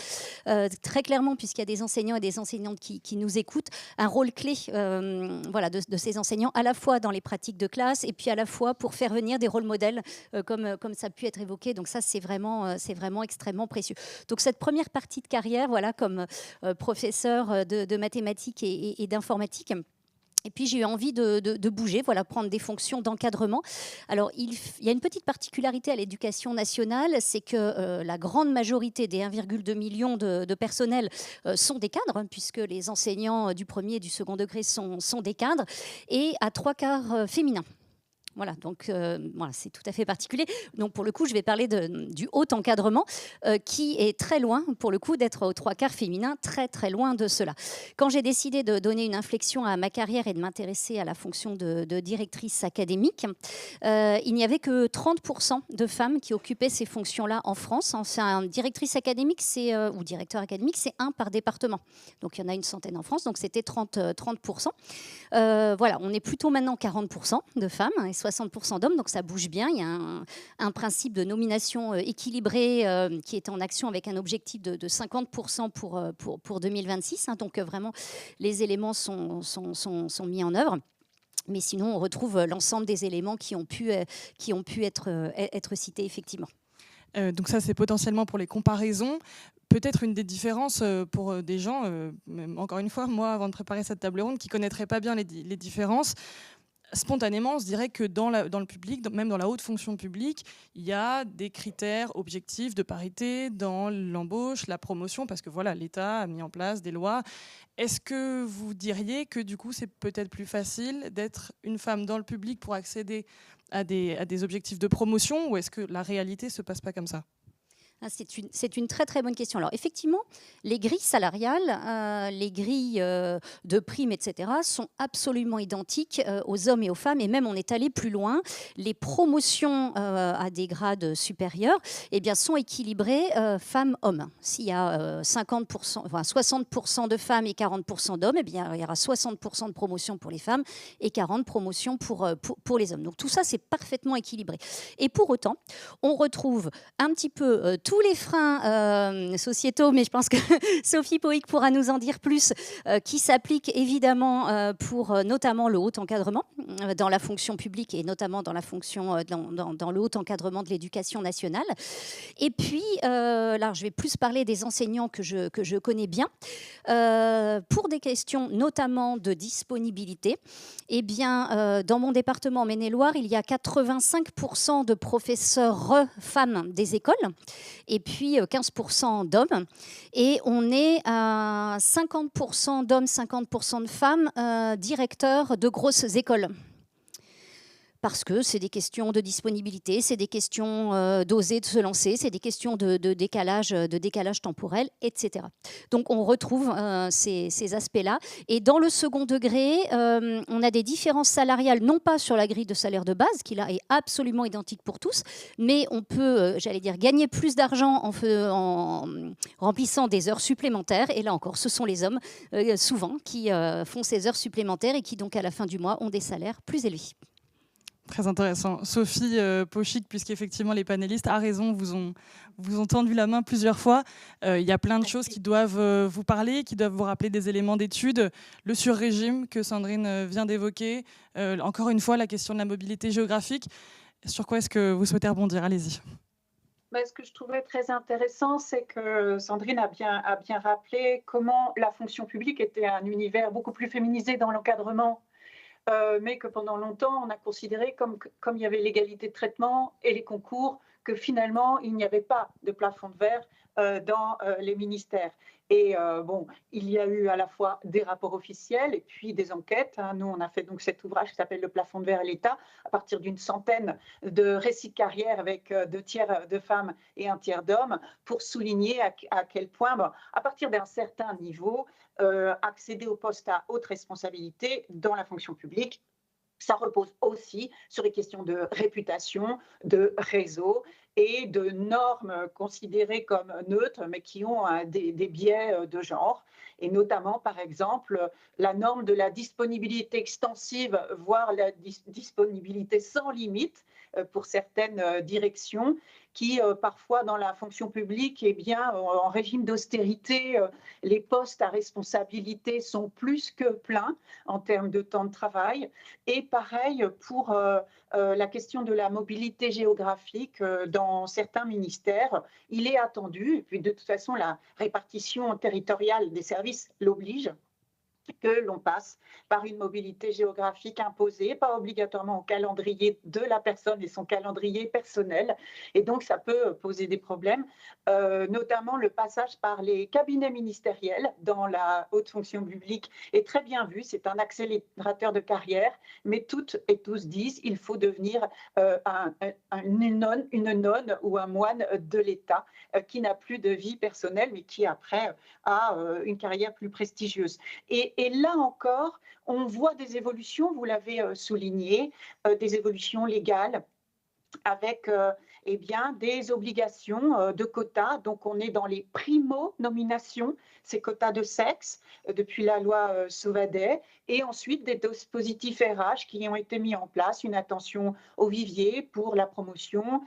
Très clairement, puisqu'il y a des enseignants et des enseignantes qui nous écoutent, un rôle clé de ces enseignants, à la fois dans les pratiques de classe et puis à la fois pour faire venir des rôles modèles, comme ça a pu être évoqué. Donc ça, c'est vraiment extrêmement précieux. Donc cette première partie de carrière, comme professeur de mathématiques et d'informatique. Et puis j'ai eu envie de bouger, prendre des fonctions d'encadrement. Alors il y a une petite particularité à l'éducation nationale, c'est que la grande majorité des 1,2 million de personnels sont des cadres, puisque les enseignants du premier et du second degré sont des cadres, et à 3/4 féminins. Voilà, donc c'est tout à fait particulier. Donc pour le coup, je vais parler du haut encadrement qui est très loin, pour le coup, d'être aux 3/4 féminin, très très loin de cela. Quand j'ai décidé de donner une inflexion à ma carrière et de m'intéresser à la fonction de directrice académique, il n'y avait que 30% de femmes qui occupaient ces fonctions-là en France. Directrice académique, ou directeur académique, c'est 1 par département. Donc il y en a une centaine en France, donc c'était 30%. On est plutôt maintenant 40% de femmes et 60% d'hommes, donc ça bouge bien. Il y a un principe de nomination équilibré qui est en action avec un objectif de 50% pour 2026. Donc vraiment, les éléments sont mis en œuvre. Mais sinon, on retrouve l'ensemble des éléments qui ont pu être cités, effectivement. Donc ça, c'est potentiellement pour les comparaisons. Peut-être une des différences pour des gens, encore une fois, moi, avant de préparer cette table ronde, qui ne connaîtraient pas bien les différences, spontanément, on se dirait que dans le public, même dans la haute fonction publique, il y a des critères objectifs de parité dans l'embauche, la promotion, parce que l'État a mis en place des lois. Est-ce que vous diriez que du coup, c'est peut-être plus facile d'être une femme dans le public pour accéder à des objectifs de promotion, ou est-ce que la réalité ne se passe pas comme ça ? C'est une très très bonne question. Alors effectivement, les grilles salariales, les grilles de primes, etc., sont absolument identiques aux hommes et aux femmes. Et même on est allé plus loin. Les promotions à des grades supérieurs, sont équilibrées femmes-hommes. S'il y a 60% de femmes et 40% d'hommes, il y aura 60% de promotions pour les femmes et 40% de promotions pour les hommes. Donc tout ça, c'est parfaitement équilibré. Et pour autant, on retrouve un petit peu tous les freins sociétaux, mais je pense que Sophie Poïc pourra nous en dire plus, qui s'appliquent évidemment pour notamment le haut encadrement dans la fonction publique et notamment dans la fonction dans le haut encadrement de l'éducation nationale. Et puis, là, je vais plus parler des enseignants que je connais bien. Pour des questions notamment de disponibilité, eh bien, dans mon département Maine-et-Loire, il y a 85% de professeurs femmes des écoles et puis 15% d'hommes. Et on est à 50% d'hommes, 50% de femmes directeurs de grosses écoles. Parce que c'est des questions de disponibilité, c'est des questions d'oser de se lancer, c'est des questions de décalage temporel, etc. Donc on retrouve ces aspects-là. Et dans le second degré, on a des différences salariales, non pas sur la grille de salaire de base, qui là est absolument identique pour tous, mais on peut, gagner plus d'argent en remplissant des heures supplémentaires. Et là encore, ce sont les hommes, souvent, qui font ces heures supplémentaires et qui donc à la fin du mois ont des salaires plus élevés. Très intéressant. Sophie Pochic, puisqu'effectivement les panélistes, à raison, vous ont tendu la main plusieurs fois. Il y a plein de choses qui doivent vous parler, qui doivent vous rappeler des éléments d'études. Le sur-régime que Sandrine vient d'évoquer. Encore une fois, la question de la mobilité géographique. Sur quoi est-ce que vous souhaitez rebondir? Allez-y. Ce que je trouvais très intéressant, c'est que Sandrine a bien rappelé comment la fonction publique était un univers beaucoup plus féminisé dans l'encadrement. Mais que pendant longtemps, on a considéré comme il y avait l'égalité de traitement et les concours, que finalement, il n'y avait pas de plafond de verre dans les ministères. Et il y a eu à la fois des rapports officiels et puis des enquêtes. Nous, on a fait donc cet ouvrage qui s'appelle « Le plafond de verre et l'État » à partir d'une centaine de récits de carrière avec 2 tiers de femmes et 1 tiers d'hommes pour souligner à quel point, à partir d'un certain niveau, accéder aux postes à haute responsabilité dans la fonction publique, ça repose aussi sur les questions de réputation, de réseau et de normes considérées comme neutres, mais qui ont des biais de genre. Et notamment, par exemple, la norme de la disponibilité extensive, voire la disponibilité sans limite pour certaines directions, qui parfois dans la fonction publique, en régime d'austérité, les postes à responsabilité sont plus que pleins en termes de temps de travail. Et pareil pour la question de la mobilité géographique dans certains ministères. Il est attendu, et puis de toute façon la répartition territoriale des services l'oblige, que l'on passe par une mobilité géographique imposée, pas obligatoirement au calendrier de la personne et son calendrier personnel. Et donc, ça peut poser des problèmes, notamment le passage par les cabinets ministériels dans la haute fonction publique est très bien vu. C'est un accélérateur de carrière, mais toutes et tous disent qu'il faut devenir une nonne ou un moine de l'État qui n'a plus de vie personnelle, mais qui après a une carrière plus prestigieuse. Et là encore, on voit des évolutions, vous l'avez souligné, des évolutions légales avec des obligations de quotas. Donc, on est dans les primo-nominations, ces quotas de sexe, depuis la loi Sauvadet, et ensuite des dispositifs RH qui ont été mis en place, une attention au vivier pour la promotion,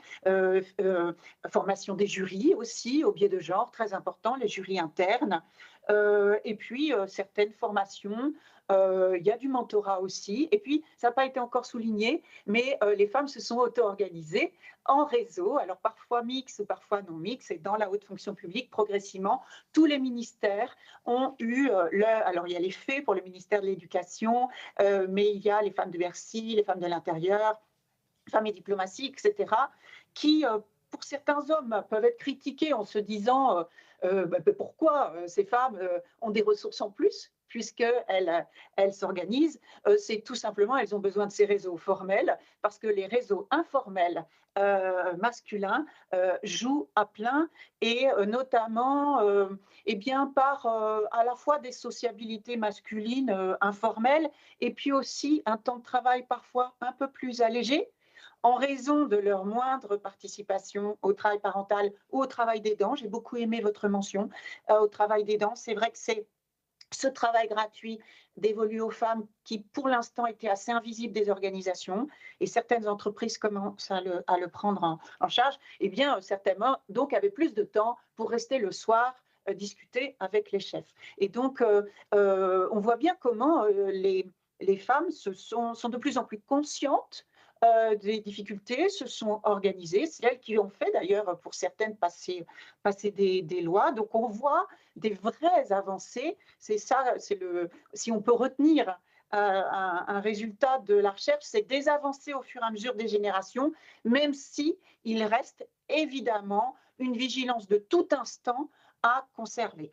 formation des jurys aussi, au biais de genre, très important, les jurys internes, et puis certaines formations. Il y a du mentorat aussi. Et puis, ça n'a pas été encore souligné, mais les femmes se sont auto-organisées en réseau, alors parfois mixte ou parfois non mixte. Et dans la haute fonction publique, progressivement, tous les ministères ont eu alors, il y a les faits pour le ministère de l'Éducation, mais il y a les femmes de Bercy, les femmes de l'Intérieur, femmes et diplomatie, etc., qui, pour certains hommes, peuvent être critiqués en se disant pourquoi ces femmes ont des ressources en plus puisqu'elles s'organisent. C'est tout simplement, elles ont besoin de ces réseaux formels parce que les réseaux informels masculins jouent à plein et notamment par à la fois des sociabilités masculines informelles et puis aussi un temps de travail parfois un peu plus allégé en raison de leur moindre participation au travail parental ou au travail d'aidant. J'ai beaucoup aimé votre mention au travail d'aidant. C'est vrai que c'est ce travail gratuit dévolu aux femmes qui, pour l'instant, était assez invisible des organisations, et certaines entreprises commencent à le prendre en charge, eh bien, certainement, donc, avaient plus de temps pour rester le soir, discuter avec les chefs. Et donc, on voit bien comment les femmes sont de plus en plus conscientes des difficultés, se sont organisées. C'est elles qui ont fait d'ailleurs, pour certaines, passer des lois. Donc on voit des vraies avancées. C'est ça, si on peut retenir un résultat de la recherche, c'est des avancées au fur et à mesure des générations, même si il reste évidemment une vigilance de tout instant à conserver.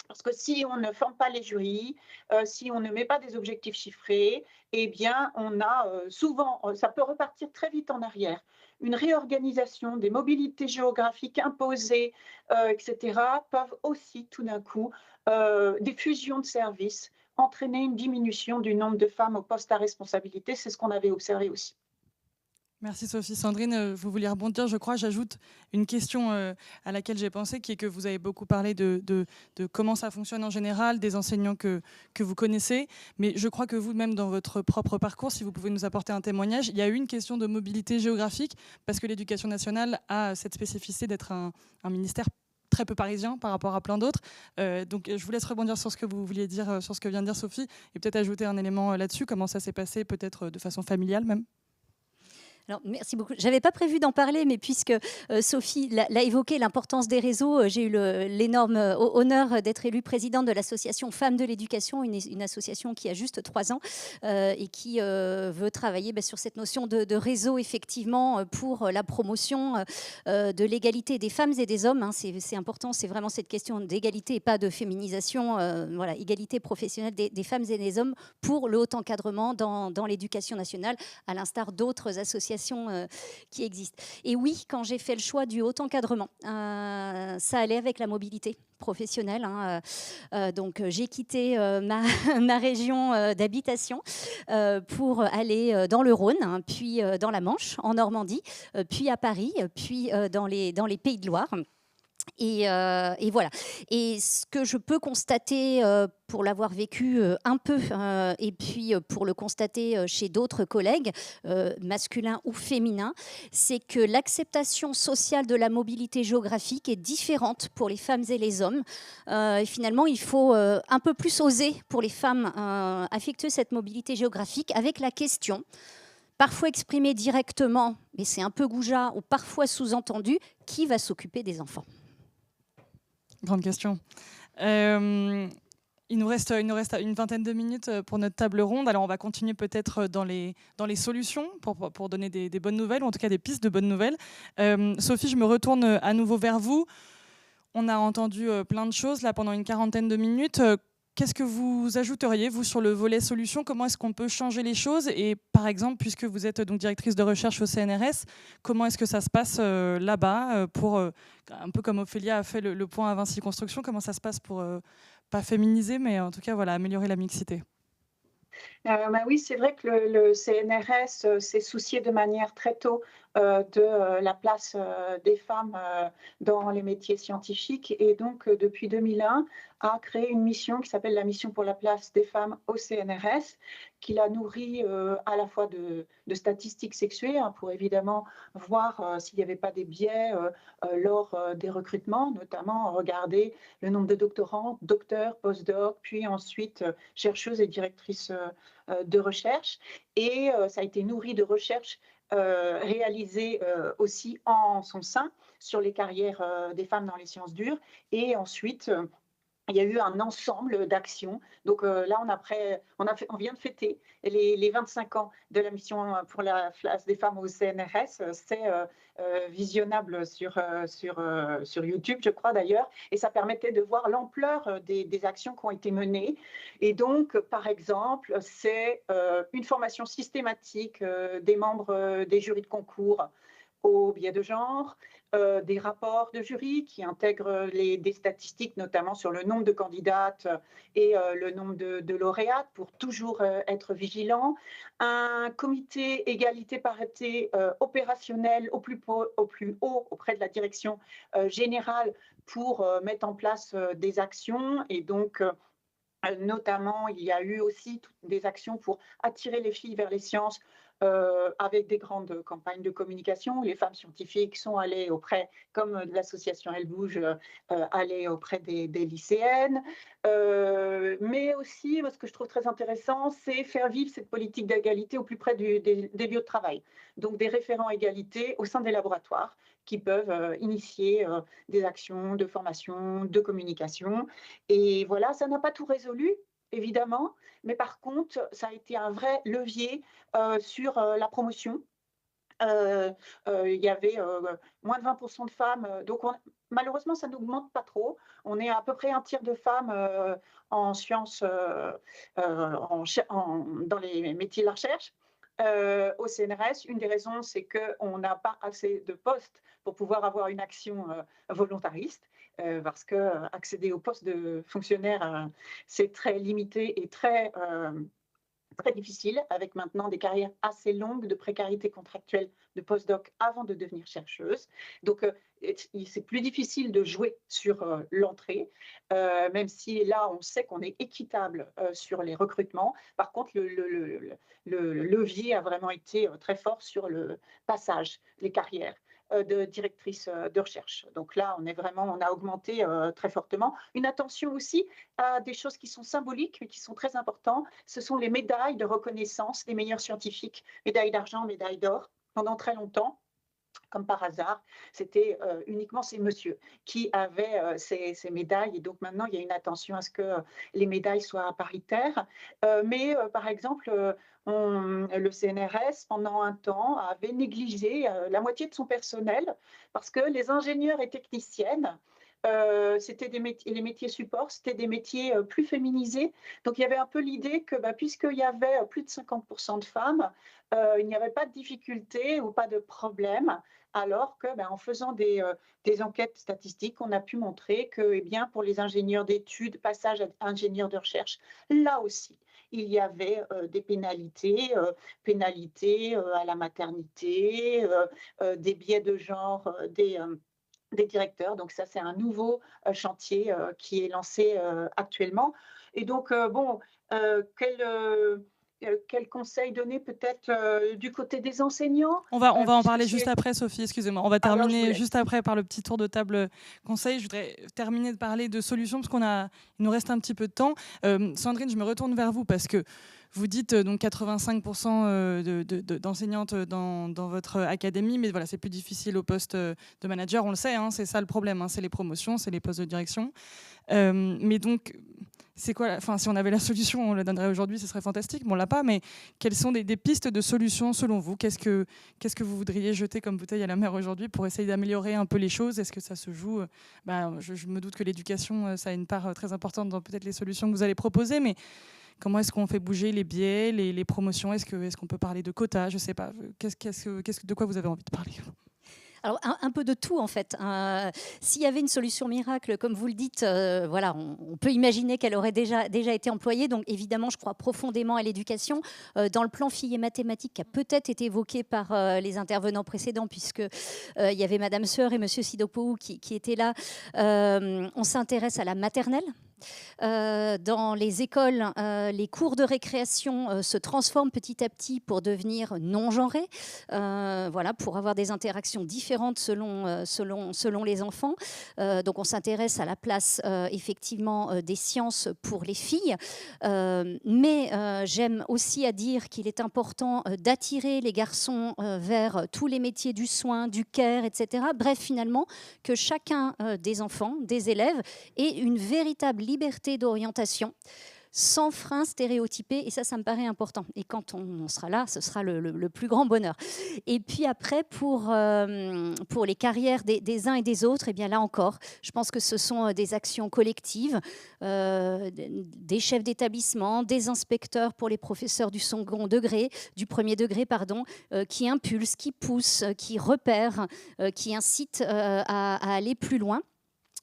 Parce que si on ne forme pas les jurys, si on ne met pas des objectifs chiffrés, eh bien, on a souvent, ça peut repartir très vite en arrière. Une réorganisation des mobilités géographiques imposées, etc., peuvent aussi tout d'un coup, des fusions de services, entraîner une diminution du nombre de femmes au poste à responsabilité. C'est ce qu'on avait observé aussi. Merci Sophie. Sandrine, vous vouliez rebondir, je crois. J'ajoute une question à laquelle j'ai pensé, qui est que vous avez beaucoup parlé de comment ça fonctionne en général, des enseignants que vous connaissez. Mais je crois que vous-même, dans votre propre parcours, si vous pouvez nous apporter un témoignage, il y a eu une question de mobilité géographique, parce que l'éducation nationale a cette spécificité d'être un ministère très peu parisien par rapport à plein d'autres. Donc je vous laisse rebondir sur ce que vous vouliez dire, sur ce que vient de dire Sophie, et peut-être ajouter un élément là-dessus, comment ça s'est passé, peut-être de façon familiale même. Alors, merci beaucoup. Je n'avais pas prévu d'en parler, mais puisque Sophie l'a évoqué, l'importance des réseaux, j'ai eu l'énorme honneur d'être élue présidente de l'association Femmes de l'éducation, une association qui a juste 3 ans et qui veut travailler sur cette notion de réseau, effectivement, pour la promotion de l'égalité des femmes et des hommes. Hein. C'est important, c'est vraiment cette question d'égalité et pas de féminisation, voilà, égalité professionnelle des femmes et des hommes pour le haut encadrement dans l'éducation nationale, à l'instar d'autres associations qui existent. Et oui, quand j'ai fait le choix du haut encadrement, ça allait avec la mobilité professionnelle. Hein, donc j'ai quitté ma région d'habitation pour aller dans le Rhône, hein, puis dans la Manche, en Normandie, puis à Paris, puis dans les Pays de Loire. Et voilà. Et ce que je peux constater, pour l'avoir vécu un peu, et puis pour le constater chez d'autres collègues, masculins ou féminins, c'est que l'acceptation sociale de la mobilité géographique est différente pour les femmes et les hommes. Et finalement, il faut un peu plus oser pour les femmes affectuer cette mobilité géographique avec la question, parfois exprimée directement, mais c'est un peu goujat, ou parfois sous-entendu, qui va s'occuper des enfants ? Grande question. Il nous reste une vingtaine de minutes pour notre table ronde. Alors, on va continuer peut-être dans les solutions pour donner des bonnes nouvelles, ou en tout cas des pistes de bonnes nouvelles. Sophie, je me retourne à nouveau vers vous. On a entendu plein de choses là pendant une quarantaine de minutes. Qu'est-ce que vous ajouteriez, vous, sur le volet solutions ? Comment est-ce qu'on peut changer les choses ? Et par exemple, puisque vous êtes donc directrice de recherche au CNRS, comment est-ce que ça se passe là-bas pour, un peu comme Ophélia a fait le point à Vinci Construction, comment ça se passe pour, pas féminiser, mais en tout cas, voilà, améliorer la mixité ? Oui, c'est vrai que le CNRS s'est soucié de manière très tôt de la place des femmes dans les métiers scientifiques, et donc depuis 2001 a créé une mission qui s'appelle la mission pour la place des femmes au CNRS, qui la nourrit à la fois de statistiques sexuées, hein, pour évidemment voir s'il n'y avait pas des biais lors des recrutements, notamment regarder le nombre de doctorants, docteurs, post-doc, puis ensuite chercheuses et directrices de recherche. Et ça a été nourri de recherches réalisées aussi en son sein sur les carrières des femmes dans les sciences dures. Et ensuite, il y a eu un ensemble d'actions. Donc là, on vient de fêter les 25 ans de la mission pour la place des femmes au CNRS. C'est visionnable sur YouTube, je crois d'ailleurs. Et ça permettait de voir l'ampleur des actions qui ont été menées. Et donc, par exemple, c'est une formation systématique des membres des jurys de concours au biais de genre, des rapports de jury qui intègrent des statistiques, notamment sur le nombre de candidates et le nombre de lauréates, pour toujours être vigilant. Un comité égalité-parité opérationnel au plus haut auprès de la direction générale pour mettre en place des actions, et donc Notamment, il y a eu aussi des actions pour attirer les filles vers les sciences avec des grandes campagnes de communication. Les femmes scientifiques sont allées auprès, comme l'association Elle Bouge, allées auprès des lycéennes. Mais aussi, ce que je trouve très intéressant, c'est faire vivre cette politique d'égalité au plus près des lieux de travail. Donc des référents égalité au sein des laboratoires qui peuvent initier des actions de formation, de communication. Et voilà, ça n'a pas tout résolu, évidemment, mais par contre, ça a été un vrai levier sur la promotion. Il y avait moins de 20% de femmes, donc malheureusement, ça n'augmente pas trop. On est à peu près un tiers de femmes en sciences, dans les métiers de la recherche. Au CNRS, une des raisons, c'est qu'on n'a pas assez de postes pour pouvoir avoir une action volontariste, parce que accéder au poste de fonctionnaire, c'est très limité et très difficile, avec maintenant des carrières assez longues de précarité contractuelle de postdoc avant de devenir chercheuse. Donc, c'est plus difficile de jouer sur l'entrée, même si là, on sait qu'on est équitable sur les recrutements. Par contre, le levier a vraiment été très fort sur le passage, les carrières de directrice de recherche. Donc là, on a augmenté très fortement. Une attention aussi à des choses qui sont symboliques, mais qui sont très importantes. Ce sont les médailles de reconnaissance des meilleurs scientifiques, médailles d'argent, médailles d'or. Pendant très longtemps, comme par hasard, c'était uniquement ces messieurs qui avaient ces médailles. Et donc maintenant, il y a une attention à ce que les médailles soient paritaires. Mais par exemple, le CNRS, pendant un temps, avait négligé la moitié de son personnel parce que les ingénieurs et techniciennes, c'était les métiers support, c'était des métiers plus féminisés. Donc il y avait un peu l'idée que puisqu'il y avait plus de 50% de femmes, il n'y avait pas de difficulté ou pas de problème, alors que en faisant des enquêtes statistiques, on a pu montrer que pour les ingénieurs d'études, passage à ingénieurs de recherche, là aussi, il y avait des pénalités à la maternité, des biais de genre, des directeurs. Donc ça, c'est un nouveau chantier qui est lancé actuellement. Et donc, quel conseil donner peut-être du côté des enseignants? On va en parler juste après, Sophie, excusez-moi. On va terminer juste après par le petit tour de table conseil. Je voudrais terminer de parler de solutions parce il nous reste un petit peu de temps. Sandrine, je me retourne vers vous parce que vous dites donc 85% d'enseignantes dans votre académie, mais voilà, c'est plus difficile au poste de manager, on le sait, c'est ça le problème, c'est les promotions, c'est les postes de direction. Mais donc, c'est quoi, si on avait la solution, on la donnerait aujourd'hui, ce serait fantastique, mais on l'a pas. Mais quelles sont des pistes de solutions selon vous? Qu'est-ce que vous voudriez jeter comme bouteille à la mer aujourd'hui pour essayer d'améliorer un peu les choses? Est-ce que ça se joue je me doute que l'éducation, ça a une part très importante dans peut-être les solutions que vous allez proposer, mais comment est-ce qu'on fait bouger les biais, les promotions? Est-ce qu'on peut parler de quotas? Je ne sais pas. De quoi vous avez envie de parler? Alors, un peu de tout, en fait. S'il y avait une solution miracle, comme vous le dites, voilà, on peut imaginer qu'elle aurait déjà été employée. Donc, évidemment, je crois profondément à l'éducation. Dans le plan filles et mathématiques, qui a peut-être été évoqué par les intervenants précédents, puisqu'il y avait Madame Sœur et Monsieur Sidopou qui étaient là, on s'intéresse à la maternelle. Dans les écoles, les cours de récréation se transforment petit à petit pour devenir non-genrés, voilà, pour avoir des interactions différentes selon les enfants. Donc on s'intéresse à la place effectivement des sciences pour les filles, mais j'aime aussi à dire qu'il est important d'attirer les garçons vers tous les métiers du soin, du care, etc. Bref, finalement, que chacun des enfants, des élèves, ait une véritable liberté d'orientation, sans frein stéréotypé, et ça me paraît important. Et quand on sera là, ce sera le plus grand bonheur. Et puis après, pour les carrières des uns et des autres, et bien là encore, je pense que ce sont des actions collectives, des chefs d'établissement, des inspecteurs pour les professeurs du second degré, du premier degré, pardon, qui impulsent, qui poussent, qui repèrent, qui incitent à aller plus loin.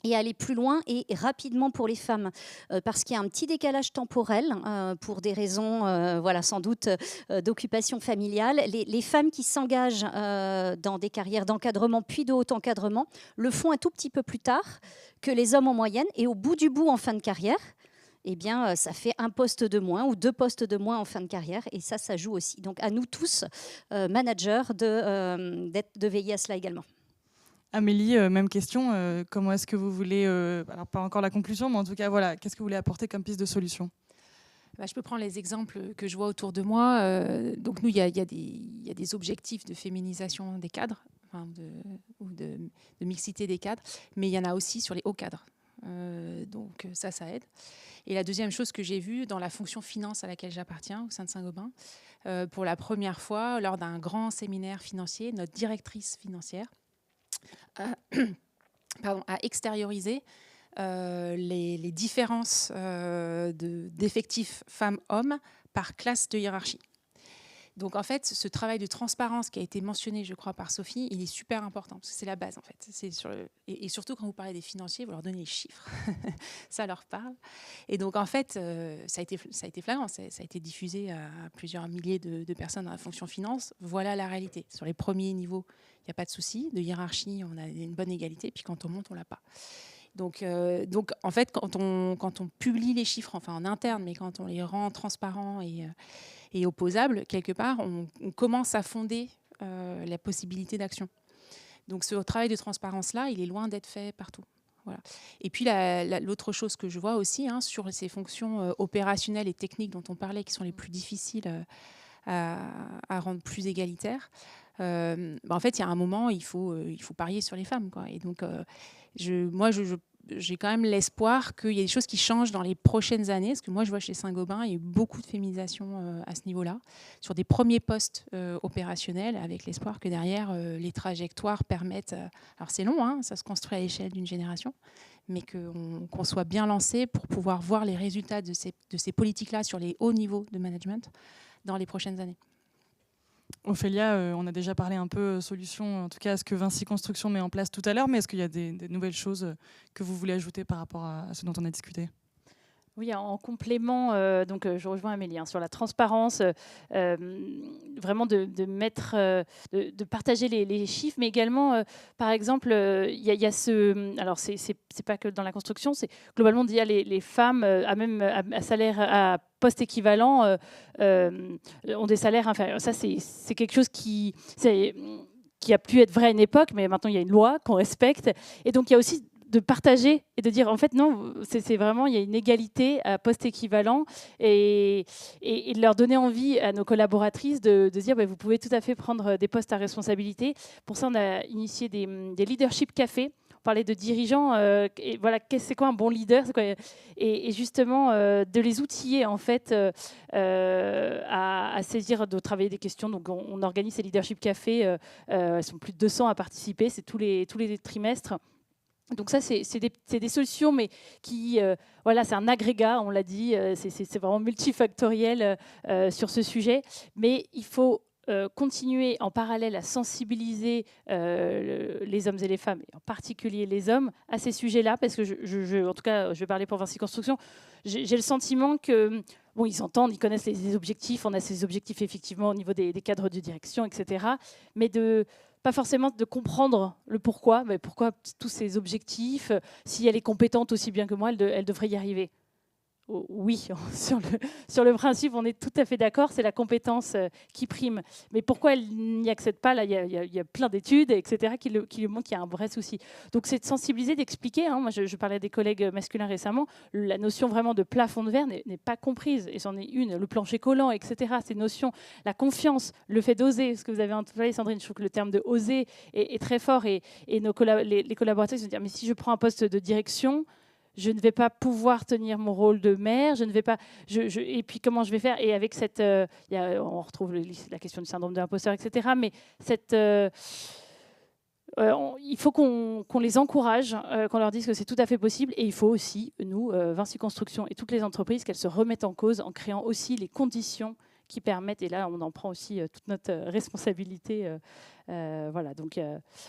Et aller plus loin et rapidement pour les femmes, parce qu'il y a un petit décalage temporel pour des raisons, voilà, sans doute d'occupation familiale. Les femmes qui s'engagent dans des carrières d'encadrement puis de haut encadrement le font un tout petit peu plus tard que les hommes en moyenne, et au bout du bout, en fin de carrière, eh bien, ça fait un poste de moins ou 2 postes de moins en fin de carrière. Et ça joue aussi. Donc, à nous tous, managers, de veiller à cela également. Amélie, même question. Comment est-ce que vous voulez, alors pas encore la conclusion, mais en tout cas, voilà, qu'est-ce que vous voulez apporter comme piste de solution? Je peux prendre les exemples que je vois autour de moi. Donc nous, il y a des objectifs de féminisation des cadres, enfin ou de mixité des cadres, mais il y en a aussi sur les hauts cadres. Donc ça aide. Et la deuxième chose que j'ai vue dans la fonction finance à laquelle j'appartiens au sein de Saint-Gobain, pour la première fois, lors d'un grand séminaire financier, notre directrice financière a extériorisé les différences d'effectifs femmes-hommes par classe de hiérarchie. Donc en fait, ce travail de transparence qui a été mentionné, je crois, par Sophie, il est super important, parce que c'est la base en fait. Et surtout quand vous parlez des financiers, vous leur donnez les chiffres, ça leur parle. Et donc en fait, ça a été flagrant, ça a été diffusé à plusieurs milliers de personnes dans la fonction finance. Voilà la réalité. Sur les premiers niveaux, il n'y a pas de souci. De hiérarchie, on a une bonne égalité, puis quand on monte, on l'a pas. Donc en fait, quand on publie les chiffres, enfin en interne, mais quand on les rend transparents et opposables, quelque part, on commence à fonder la possibilité d'action. Donc ce travail de transparence-là, il est loin d'être fait partout. Voilà. Et puis l'autre chose que je vois aussi, sur ces fonctions opérationnelles et techniques dont on parlait, qui sont les plus difficiles à rendre plus égalitaires, en fait, il y a un moment, il faut parier sur les femmes, quoi. Et donc, j'ai quand même l'espoir qu'il y ait des choses qui changent dans les prochaines années, parce que moi, je vois chez Saint-Gobain, il y a eu beaucoup de féminisation à ce niveau-là, sur des premiers postes opérationnels, avec l'espoir que derrière, les trajectoires permettent... alors, c'est long, ça se construit à l'échelle d'une génération, mais qu'on soit bien lancé pour pouvoir voir les résultats de ces politiques-là sur les hauts niveaux de management dans les prochaines années. Ophélia, on a déjà parlé un peu solution, en tout cas à ce que Vinci Construction met en place tout à l'heure, mais est-ce qu'il y a des nouvelles choses que vous voulez ajouter par rapport à ce dont on a discuté ? Oui, en complément, donc je rejoins Amélie sur la transparence, vraiment de mettre, de partager les chiffres, mais également, par exemple, il y a ce, alors c'est pas que dans la construction, c'est globalement il y a les femmes à salaire à poste équivalent ont des salaires inférieurs. Ça c'est quelque chose qui a pu être vrai à une époque, mais maintenant il y a une loi qu'on respecte, et donc il y a aussi de partager et de dire en fait non, c'est vraiment, il y a une égalité à poste équivalent, et de leur donner envie à nos collaboratrices de dire vous pouvez tout à fait prendre des postes à responsabilité. Pour ça, on a initié des leadership cafés. On parlait de dirigeants, et voilà, c'est quoi un bon leader, c'est quoi, et justement de les outiller en fait à saisir, de travailler des questions. Donc on organise ces leadership cafés, elles sont plus de 200 à participer, c'est tous les trimestres. Donc ça, c'est des solutions, mais qui, voilà, c'est un agrégat, on l'a dit, c'est vraiment multifactoriel sur ce sujet. Mais il faut continuer en parallèle à sensibiliser les hommes et les femmes, et en particulier les hommes, à ces sujets-là, parce que en tout cas, je vais parler pour Vinci Construction, j'ai le sentiment que, bon, ils entendent, ils connaissent les objectifs, on a ces objectifs effectivement au niveau des cadres de direction, etc., mais pas forcément de comprendre le pourquoi, mais pourquoi tous ces objectifs, si elle est compétente aussi bien que moi, elle devrait y arriver. Oui, sur le principe, on est tout à fait d'accord, c'est la compétence qui prime. Mais pourquoi elle n'y accède pas? Là, il y a plein d'études, etc., qui lui montrent qu'il y a un vrai souci. Donc, c'est de sensibiliser, d'expliquer. Moi, je parlais à des collègues masculins récemment, la notion vraiment de plafond de verre n'est pas comprise. Et c'en est une, le plancher collant, etc. Ces notions, la confiance, le fait d'oser, ce que vous avez entendu, Sandrine, je trouve que le terme de oser est très fort. Et les collaborateurs se disent, mais si je prends un poste de direction, je ne vais pas pouvoir tenir mon rôle de mère, je ne vais pas... et puis comment je vais faire? Et avec cette... on retrouve la question du syndrome de l'imposteur, etc. Mais il faut qu'on les encourage, qu'on leur dise que c'est tout à fait possible. Et il faut aussi, nous, Vinci Construction et toutes les entreprises, qu'elles se remettent en cause en créant aussi les conditions qui permettent, et là on en prend aussi toute notre responsabilité, voilà, donc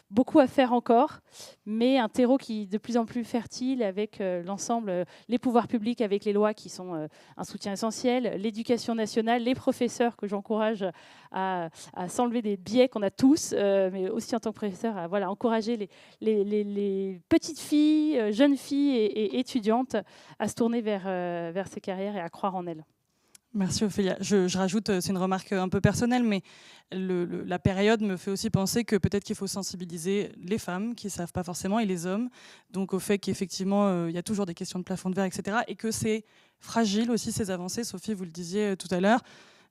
beaucoup à faire encore, mais un terreau qui est de plus en plus fertile avec l'ensemble, les pouvoirs publics, avec les lois qui sont un soutien essentiel, l'éducation nationale, les professeurs que j'encourage à s'enlever des biais qu'on a tous, mais aussi en tant que professeur, à voilà, encourager les petites filles, jeunes filles et étudiantes à se tourner vers ces carrières et à croire en elles. Merci Ophélia. Je rajoute, c'est une remarque un peu personnelle, mais la période me fait aussi penser que peut-être qu'il faut sensibiliser les femmes qui ne savent pas forcément et les hommes, donc au fait qu'effectivement il y a toujours des questions de plafond de verre, etc. Et que c'est fragile aussi ces avancées. Sophie, vous le disiez tout à l'heure,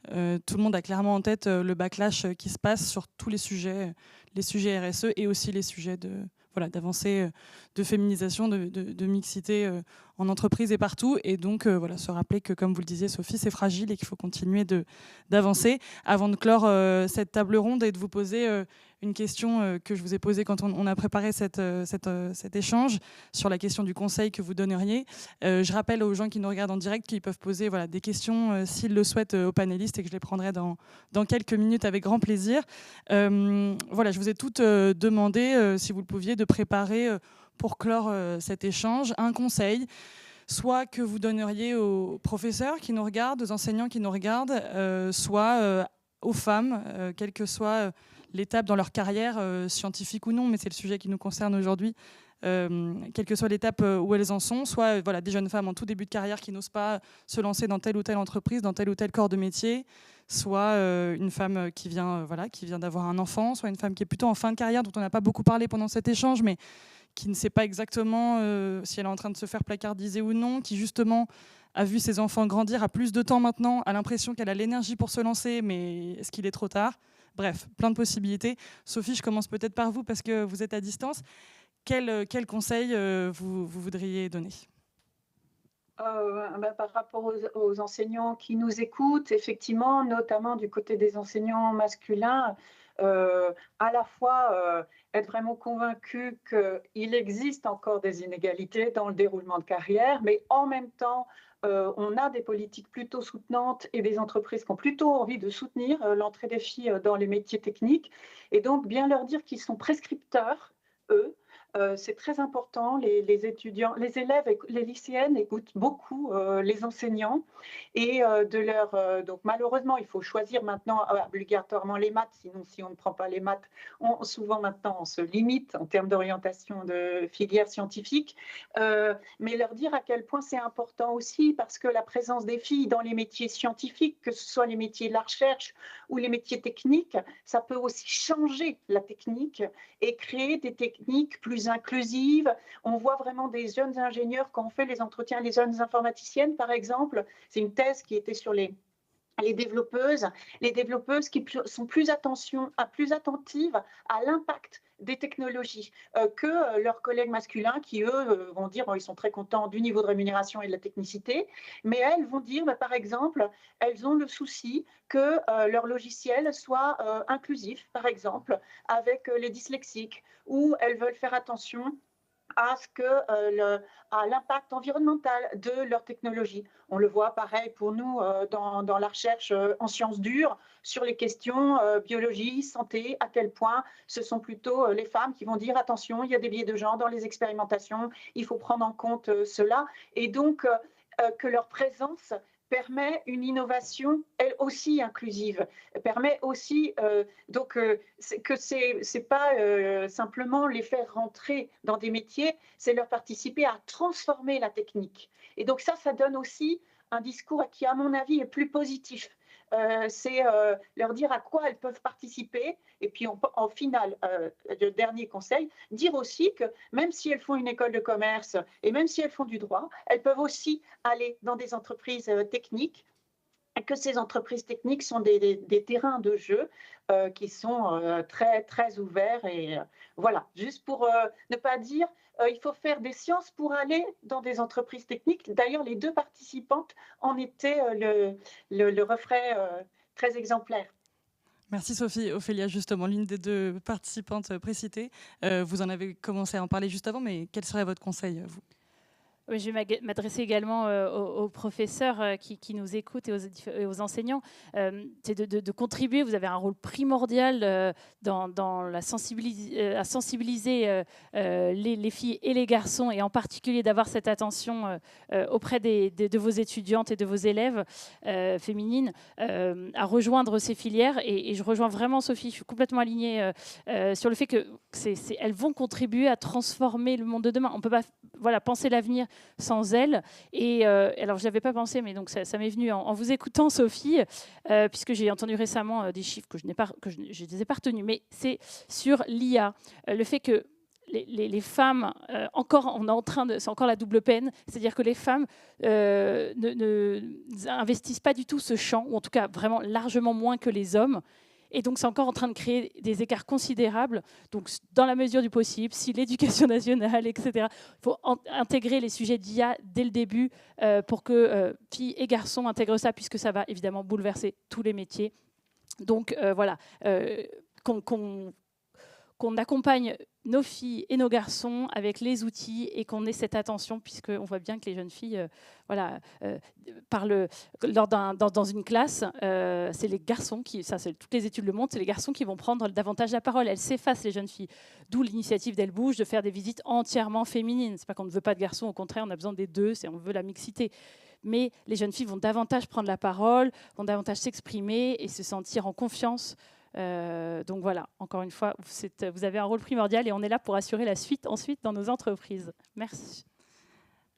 tout le monde a clairement en tête le backlash qui se passe sur tous les sujets RSE et aussi les sujets d'avancée, de féminisation, de mixité en entreprise et partout. Et donc, se rappeler que, comme vous le disiez, Sophie, c'est fragile et qu'il faut continuer d'avancer. Avant de clore cette table ronde et de vous poser une question que je vous ai posée quand on a préparé cet échange sur la question du conseil que vous donneriez. Je rappelle aux gens qui nous regardent en direct qu'ils peuvent poser des questions s'ils le souhaitent aux panélistes et que je les prendrai dans quelques minutes avec grand plaisir. Je vous ai toutes demandé, si vous le pouviez, de préparer pour clore cet échange un conseil, soit que vous donneriez aux professeurs qui nous regardent, aux enseignants qui nous regardent, soit aux femmes, quelle que soit l'étape dans leur carrière, scientifique ou non, mais c'est le sujet qui nous concerne aujourd'hui, quelle que soit l'étape où elles en sont, soit des jeunes femmes en tout début de carrière qui n'osent pas se lancer dans telle ou telle entreprise, dans tel ou tel corps de métier, soit une femme qui vient d'avoir un enfant, soit une femme qui est plutôt en fin de carrière, dont on n'a pas beaucoup parlé pendant cet échange, mais qui ne sait pas exactement si elle est en train de se faire placardiser ou non, qui justement a vu ses enfants grandir, a plus de temps maintenant, a l'impression qu'elle a l'énergie pour se lancer, mais est-ce qu'il est trop tard ? Bref, plein de possibilités. Sophie, je commence peut-être par vous parce que vous êtes à distance. Quel conseil vous voudriez donner ? Par rapport aux enseignants qui nous écoutent, effectivement, notamment du côté des enseignants masculins, à la fois être vraiment convaincu qu'il existe encore des inégalités dans le déroulement de carrière, mais en même temps, on a des politiques plutôt soutenantes et des entreprises qui ont plutôt envie de soutenir l'entrée des filles dans les métiers techniques. Et donc, bien leur dire qu'ils sont prescripteurs, eux. C'est très important. Les étudiants, les élèves, les lycéennes écoutent beaucoup les enseignants et donc malheureusement, il faut choisir maintenant obligatoirement les maths. Sinon, si on ne prend pas les maths, souvent maintenant on se limite en termes d'orientation de filière scientifique. Mais leur dire à quel point c'est important aussi parce que la présence des filles dans les métiers scientifiques, que ce soit les métiers de la recherche ou les métiers techniques, ça peut aussi changer la technique et créer des techniques plus inclusives. On voit vraiment des jeunes ingénieurs quand on fait les entretiens, les jeunes informaticiennes par exemple. C'est une thèse qui était sur les développeuses qui sont plus attentives à l'impact des technologies que leurs collègues masculins qui, eux, vont dire ils sont très contents du niveau de rémunération et de la technicité, mais elles vont dire, par exemple, elles ont le souci que leur logiciel soit inclusif, par exemple, avec les dyslexiques, ou elles veulent faire attention à l'impact environnemental de leur technologie. On le voit pareil pour nous dans la recherche en sciences dures sur les questions biologie, santé, à quel point ce sont plutôt les femmes qui vont dire attention, il y a des biais de genre dans les expérimentations, il faut prendre en compte cela. Et donc que leur présence permet une innovation, elle aussi inclusive, permet aussi que c'est pas simplement les faire rentrer dans des métiers, c'est leur participer à transformer la technique. Et donc ça donne aussi un discours qui, à mon avis, est plus positif. C'est leur dire à quoi elles peuvent participer. Et puis, en final, le dernier conseil, dire aussi que même si elles font une école de commerce et même si elles font du droit, elles peuvent aussi aller dans des entreprises techniques, et que ces entreprises techniques sont des terrains de jeu qui sont très, très ouverts. Et voilà, juste pour ne pas dire il faut faire des sciences pour aller dans des entreprises techniques. D'ailleurs, les deux participantes en étaient le reflet très exemplaire. Merci Sophie. Ophélia, justement, l'une des deux participantes précitées. Vous en avez commencé à en parler juste avant, mais quel serait votre conseil, vous ? Oui, je vais m'adresser également aux professeurs qui nous écoutent et aux enseignants. C'est de contribuer. Vous avez un rôle primordial dans à sensibiliser les filles et les garçons, et en particulier d'avoir cette attention auprès de vos étudiantes et de vos élèves féminines à rejoindre ces filières. Et je rejoins vraiment Sophie, je suis complètement alignée sur le fait qu'elles vont contribuer à transformer le monde de demain. On ne peut pas penser l'avenir sans elles. Et alors, je n'y avais pas pensé, mais donc ça m'est venu en vous écoutant, Sophie, puisque j'ai entendu récemment des chiffres que je ne les ai pas retenus, mais c'est sur l'IA. Le fait que les femmes, c'est encore la double peine, c'est-à-dire que les femmes n'investissent pas du tout ce champ, ou en tout cas vraiment largement moins que les hommes. Et donc, c'est encore en train de créer des écarts considérables. Donc, dans la mesure du possible, si l'éducation nationale, etc., il faut intégrer les sujets d'IA dès le début pour que filles et garçons intègrent ça, puisque ça va évidemment bouleverser tous les métiers. Donc, voilà, qu'on accompagne nos filles et nos garçons avec les outils et qu'on ait cette attention, puisqu'on voit bien que les jeunes filles parlent dans une classe, c'est les garçons toutes les études le montrent, c'est les garçons qui vont prendre davantage la parole. Elles s'effacent, les jeunes filles. D'où l'initiative d'Elle Bouge de faire des visites entièrement féminines. C'est pas qu'on ne veut pas de garçons, au contraire, on a besoin des deux, on veut la mixité. Mais les jeunes filles vont davantage prendre la parole, vont davantage s'exprimer et se sentir en confiance. Donc voilà, encore une fois, vous avez un rôle primordial et on est là pour assurer la suite ensuite dans nos entreprises. Merci.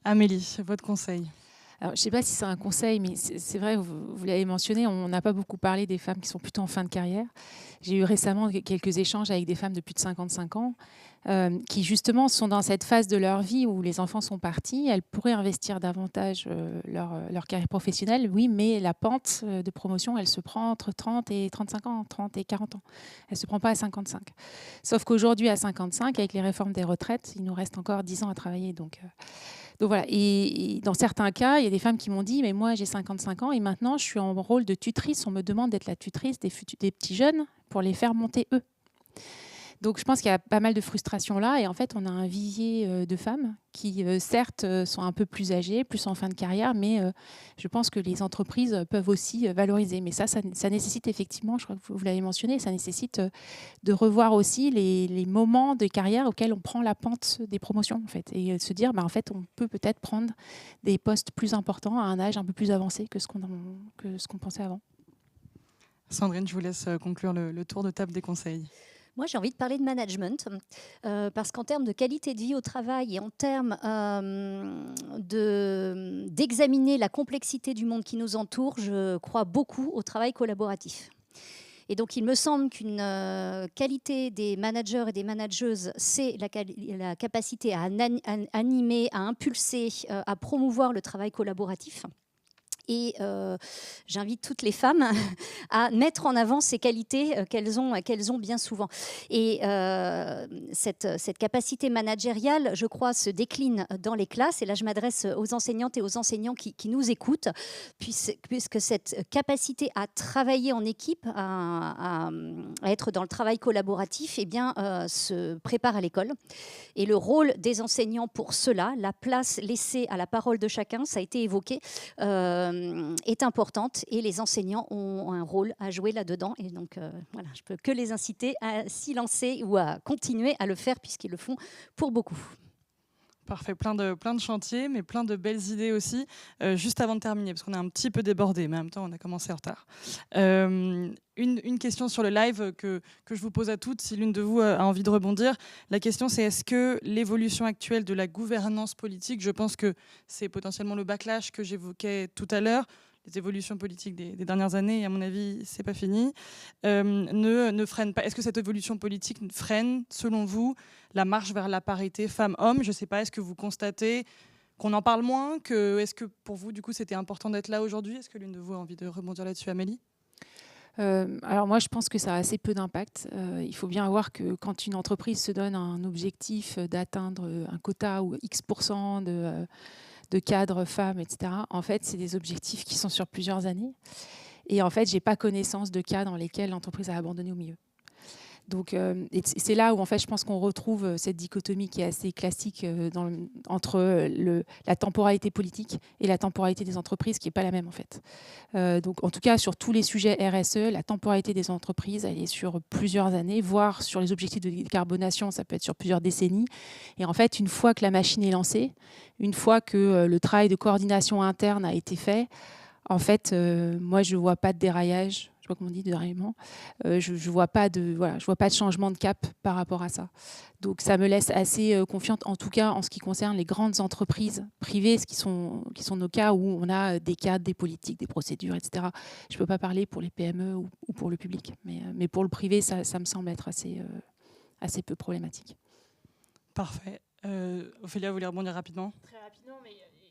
Amélie, votre conseil? Alors, je ne sais pas si c'est un conseil, mais c'est vrai, vous l'avez mentionné, on n'a pas beaucoup parlé des femmes qui sont plutôt en fin de carrière. J'ai eu récemment quelques échanges avec des femmes de plus de 55 ans qui justement sont dans cette phase de leur vie où les enfants sont partis. Elles pourraient investir davantage leur carrière professionnelle, oui, mais la pente de promotion, elle se prend entre 30 et 35 ans, 30 et 40 ans. Elle ne se prend pas à 55. Sauf qu'aujourd'hui, à 55, avec les réformes des retraites, il nous reste encore 10 ans à travailler. Donc voilà, et dans certains cas, il y a des femmes qui m'ont dit « mais moi j'ai 55 ans et maintenant je suis en rôle de tutrice, on me demande d'être la tutrice des petits jeunes pour les faire monter eux ». Donc je pense qu'il y a pas mal de frustration là, et en fait on a un vivier de femmes qui certes sont un peu plus âgées, plus en fin de carrière, mais je pense que les entreprises peuvent aussi valoriser. Mais ça nécessite effectivement, je crois que vous l'avez mentionné, ça nécessite de revoir aussi les moments de carrière auxquels on prend la pente des promotions en fait, et se dire en fait on peut peut-être prendre des postes plus importants à un âge un peu plus avancé que ce qu'on pensait avant. Sandrine, je vous laisse conclure le tour de table des conseils. Moi, j'ai envie de parler de management, parce qu'en termes de qualité de vie au travail et en termes d'examiner la complexité du monde qui nous entoure, je crois beaucoup au travail collaboratif. Et donc, il me semble qu'une qualité des managers et des manageuses, c'est la capacité à animer, à impulser, à promouvoir le travail collaboratif. Et j'invite toutes les femmes à mettre en avant ces qualités qu'elles ont bien souvent. Et cette capacité managériale, je crois, se décline dans les classes. Et là, je m'adresse aux enseignantes et aux enseignants qui nous écoutent, puisque cette capacité à travailler en équipe, à être dans le travail collaboratif, se prépare à l'école. Et le rôle des enseignants pour cela, la place laissée à la parole de chacun, ça a été évoqué, est importante, et les enseignants ont un rôle à jouer là-dedans. Et donc, voilà, je peux que les inciter à s'y lancer ou à continuer à le faire, puisqu'ils le font pour beaucoup. Parfait, plein de chantiers, mais plein de belles idées aussi. Juste avant de terminer, parce qu'on a un petit peu débordé, mais en même temps, on a commencé en retard. Une question sur le live que je vous pose à toutes, si l'une de vous a envie de rebondir. La question, c'est est-ce que l'évolution actuelle de la gouvernance politique, je pense que c'est potentiellement le backlash que j'évoquais tout à l'heure, les évolutions politiques des dernières années, et à mon avis, c'est pas fini, ne freine pas. Est-ce que cette évolution politique freine, selon vous, la marche vers la parité femmes-hommes? Je ne sais pas, est-ce que vous constatez qu'on en parle moins? Est-ce que pour vous, du coup, c'était important d'être là aujourd'hui? Est-ce que l'une de vous a envie de rebondir là-dessus, Amélie? Alors moi, je pense que ça a assez peu d'impact. Il faut bien voir que quand une entreprise se donne un objectif d'atteindre un quota ou X% de cadres femmes, etc., en fait, c'est des objectifs qui sont sur plusieurs années. Et en fait, je n'ai pas connaissance de cas dans lesquels l'entreprise a abandonné au milieu. Donc, c'est là où en fait, je pense qu'on retrouve cette dichotomie qui est assez classique entre la temporalité politique et la temporalité des entreprises, qui n'est pas la même en fait. Donc, en tout cas, sur tous les sujets RSE, la temporalité des entreprises, elle est sur plusieurs années, voire sur les objectifs de décarbonation, ça peut être sur plusieurs décennies. Et en fait, une fois que la machine est lancée, une fois que le travail de coordination interne a été fait, en fait, moi, je ne vois pas de déraillage. Je ne sais pas comment on dit, de déraillement. Je ne vois pas de changement de cap par rapport à ça. Donc, ça me laisse assez confiante, en tout cas en ce qui concerne les grandes entreprises privées, qui sont nos cas où on a des cadres, des politiques, des procédures, etc. Je ne peux pas parler pour les PME ou pour le public. Mais pour le privé, ça me semble être assez peu problématique. Parfait. Ophélia, vous voulez rebondir rapidement ? Très rapidement, mais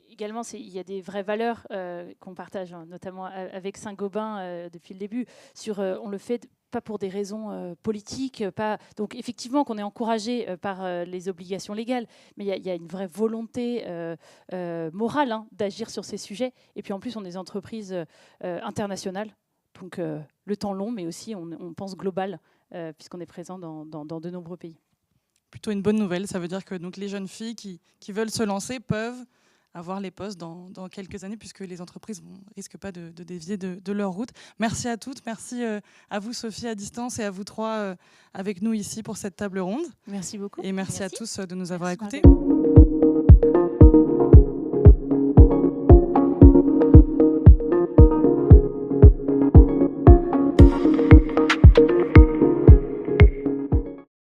également, il y a des vraies valeurs qu'on partage, notamment avec Saint-Gobain depuis le début. On le fait pas pour des raisons politiques, donc effectivement qu'on est encouragé par les obligations légales, mais il y a une vraie volonté morale d'agir sur ces sujets. Et puis en plus, on est des entreprises internationales, donc le temps long, mais aussi on pense global, puisqu'on est présent dans de nombreux pays. Plutôt une bonne nouvelle, ça veut dire que donc, les jeunes filles qui veulent se lancer peuvent avoir les postes dans quelques années, puisque les entreprises ne risquent pas de dévier de leur route. Merci à toutes, merci à vous Sophie à distance et à vous trois avec nous ici pour cette table ronde. Merci beaucoup. Et merci à tous de nous avoir écoutés. Margot.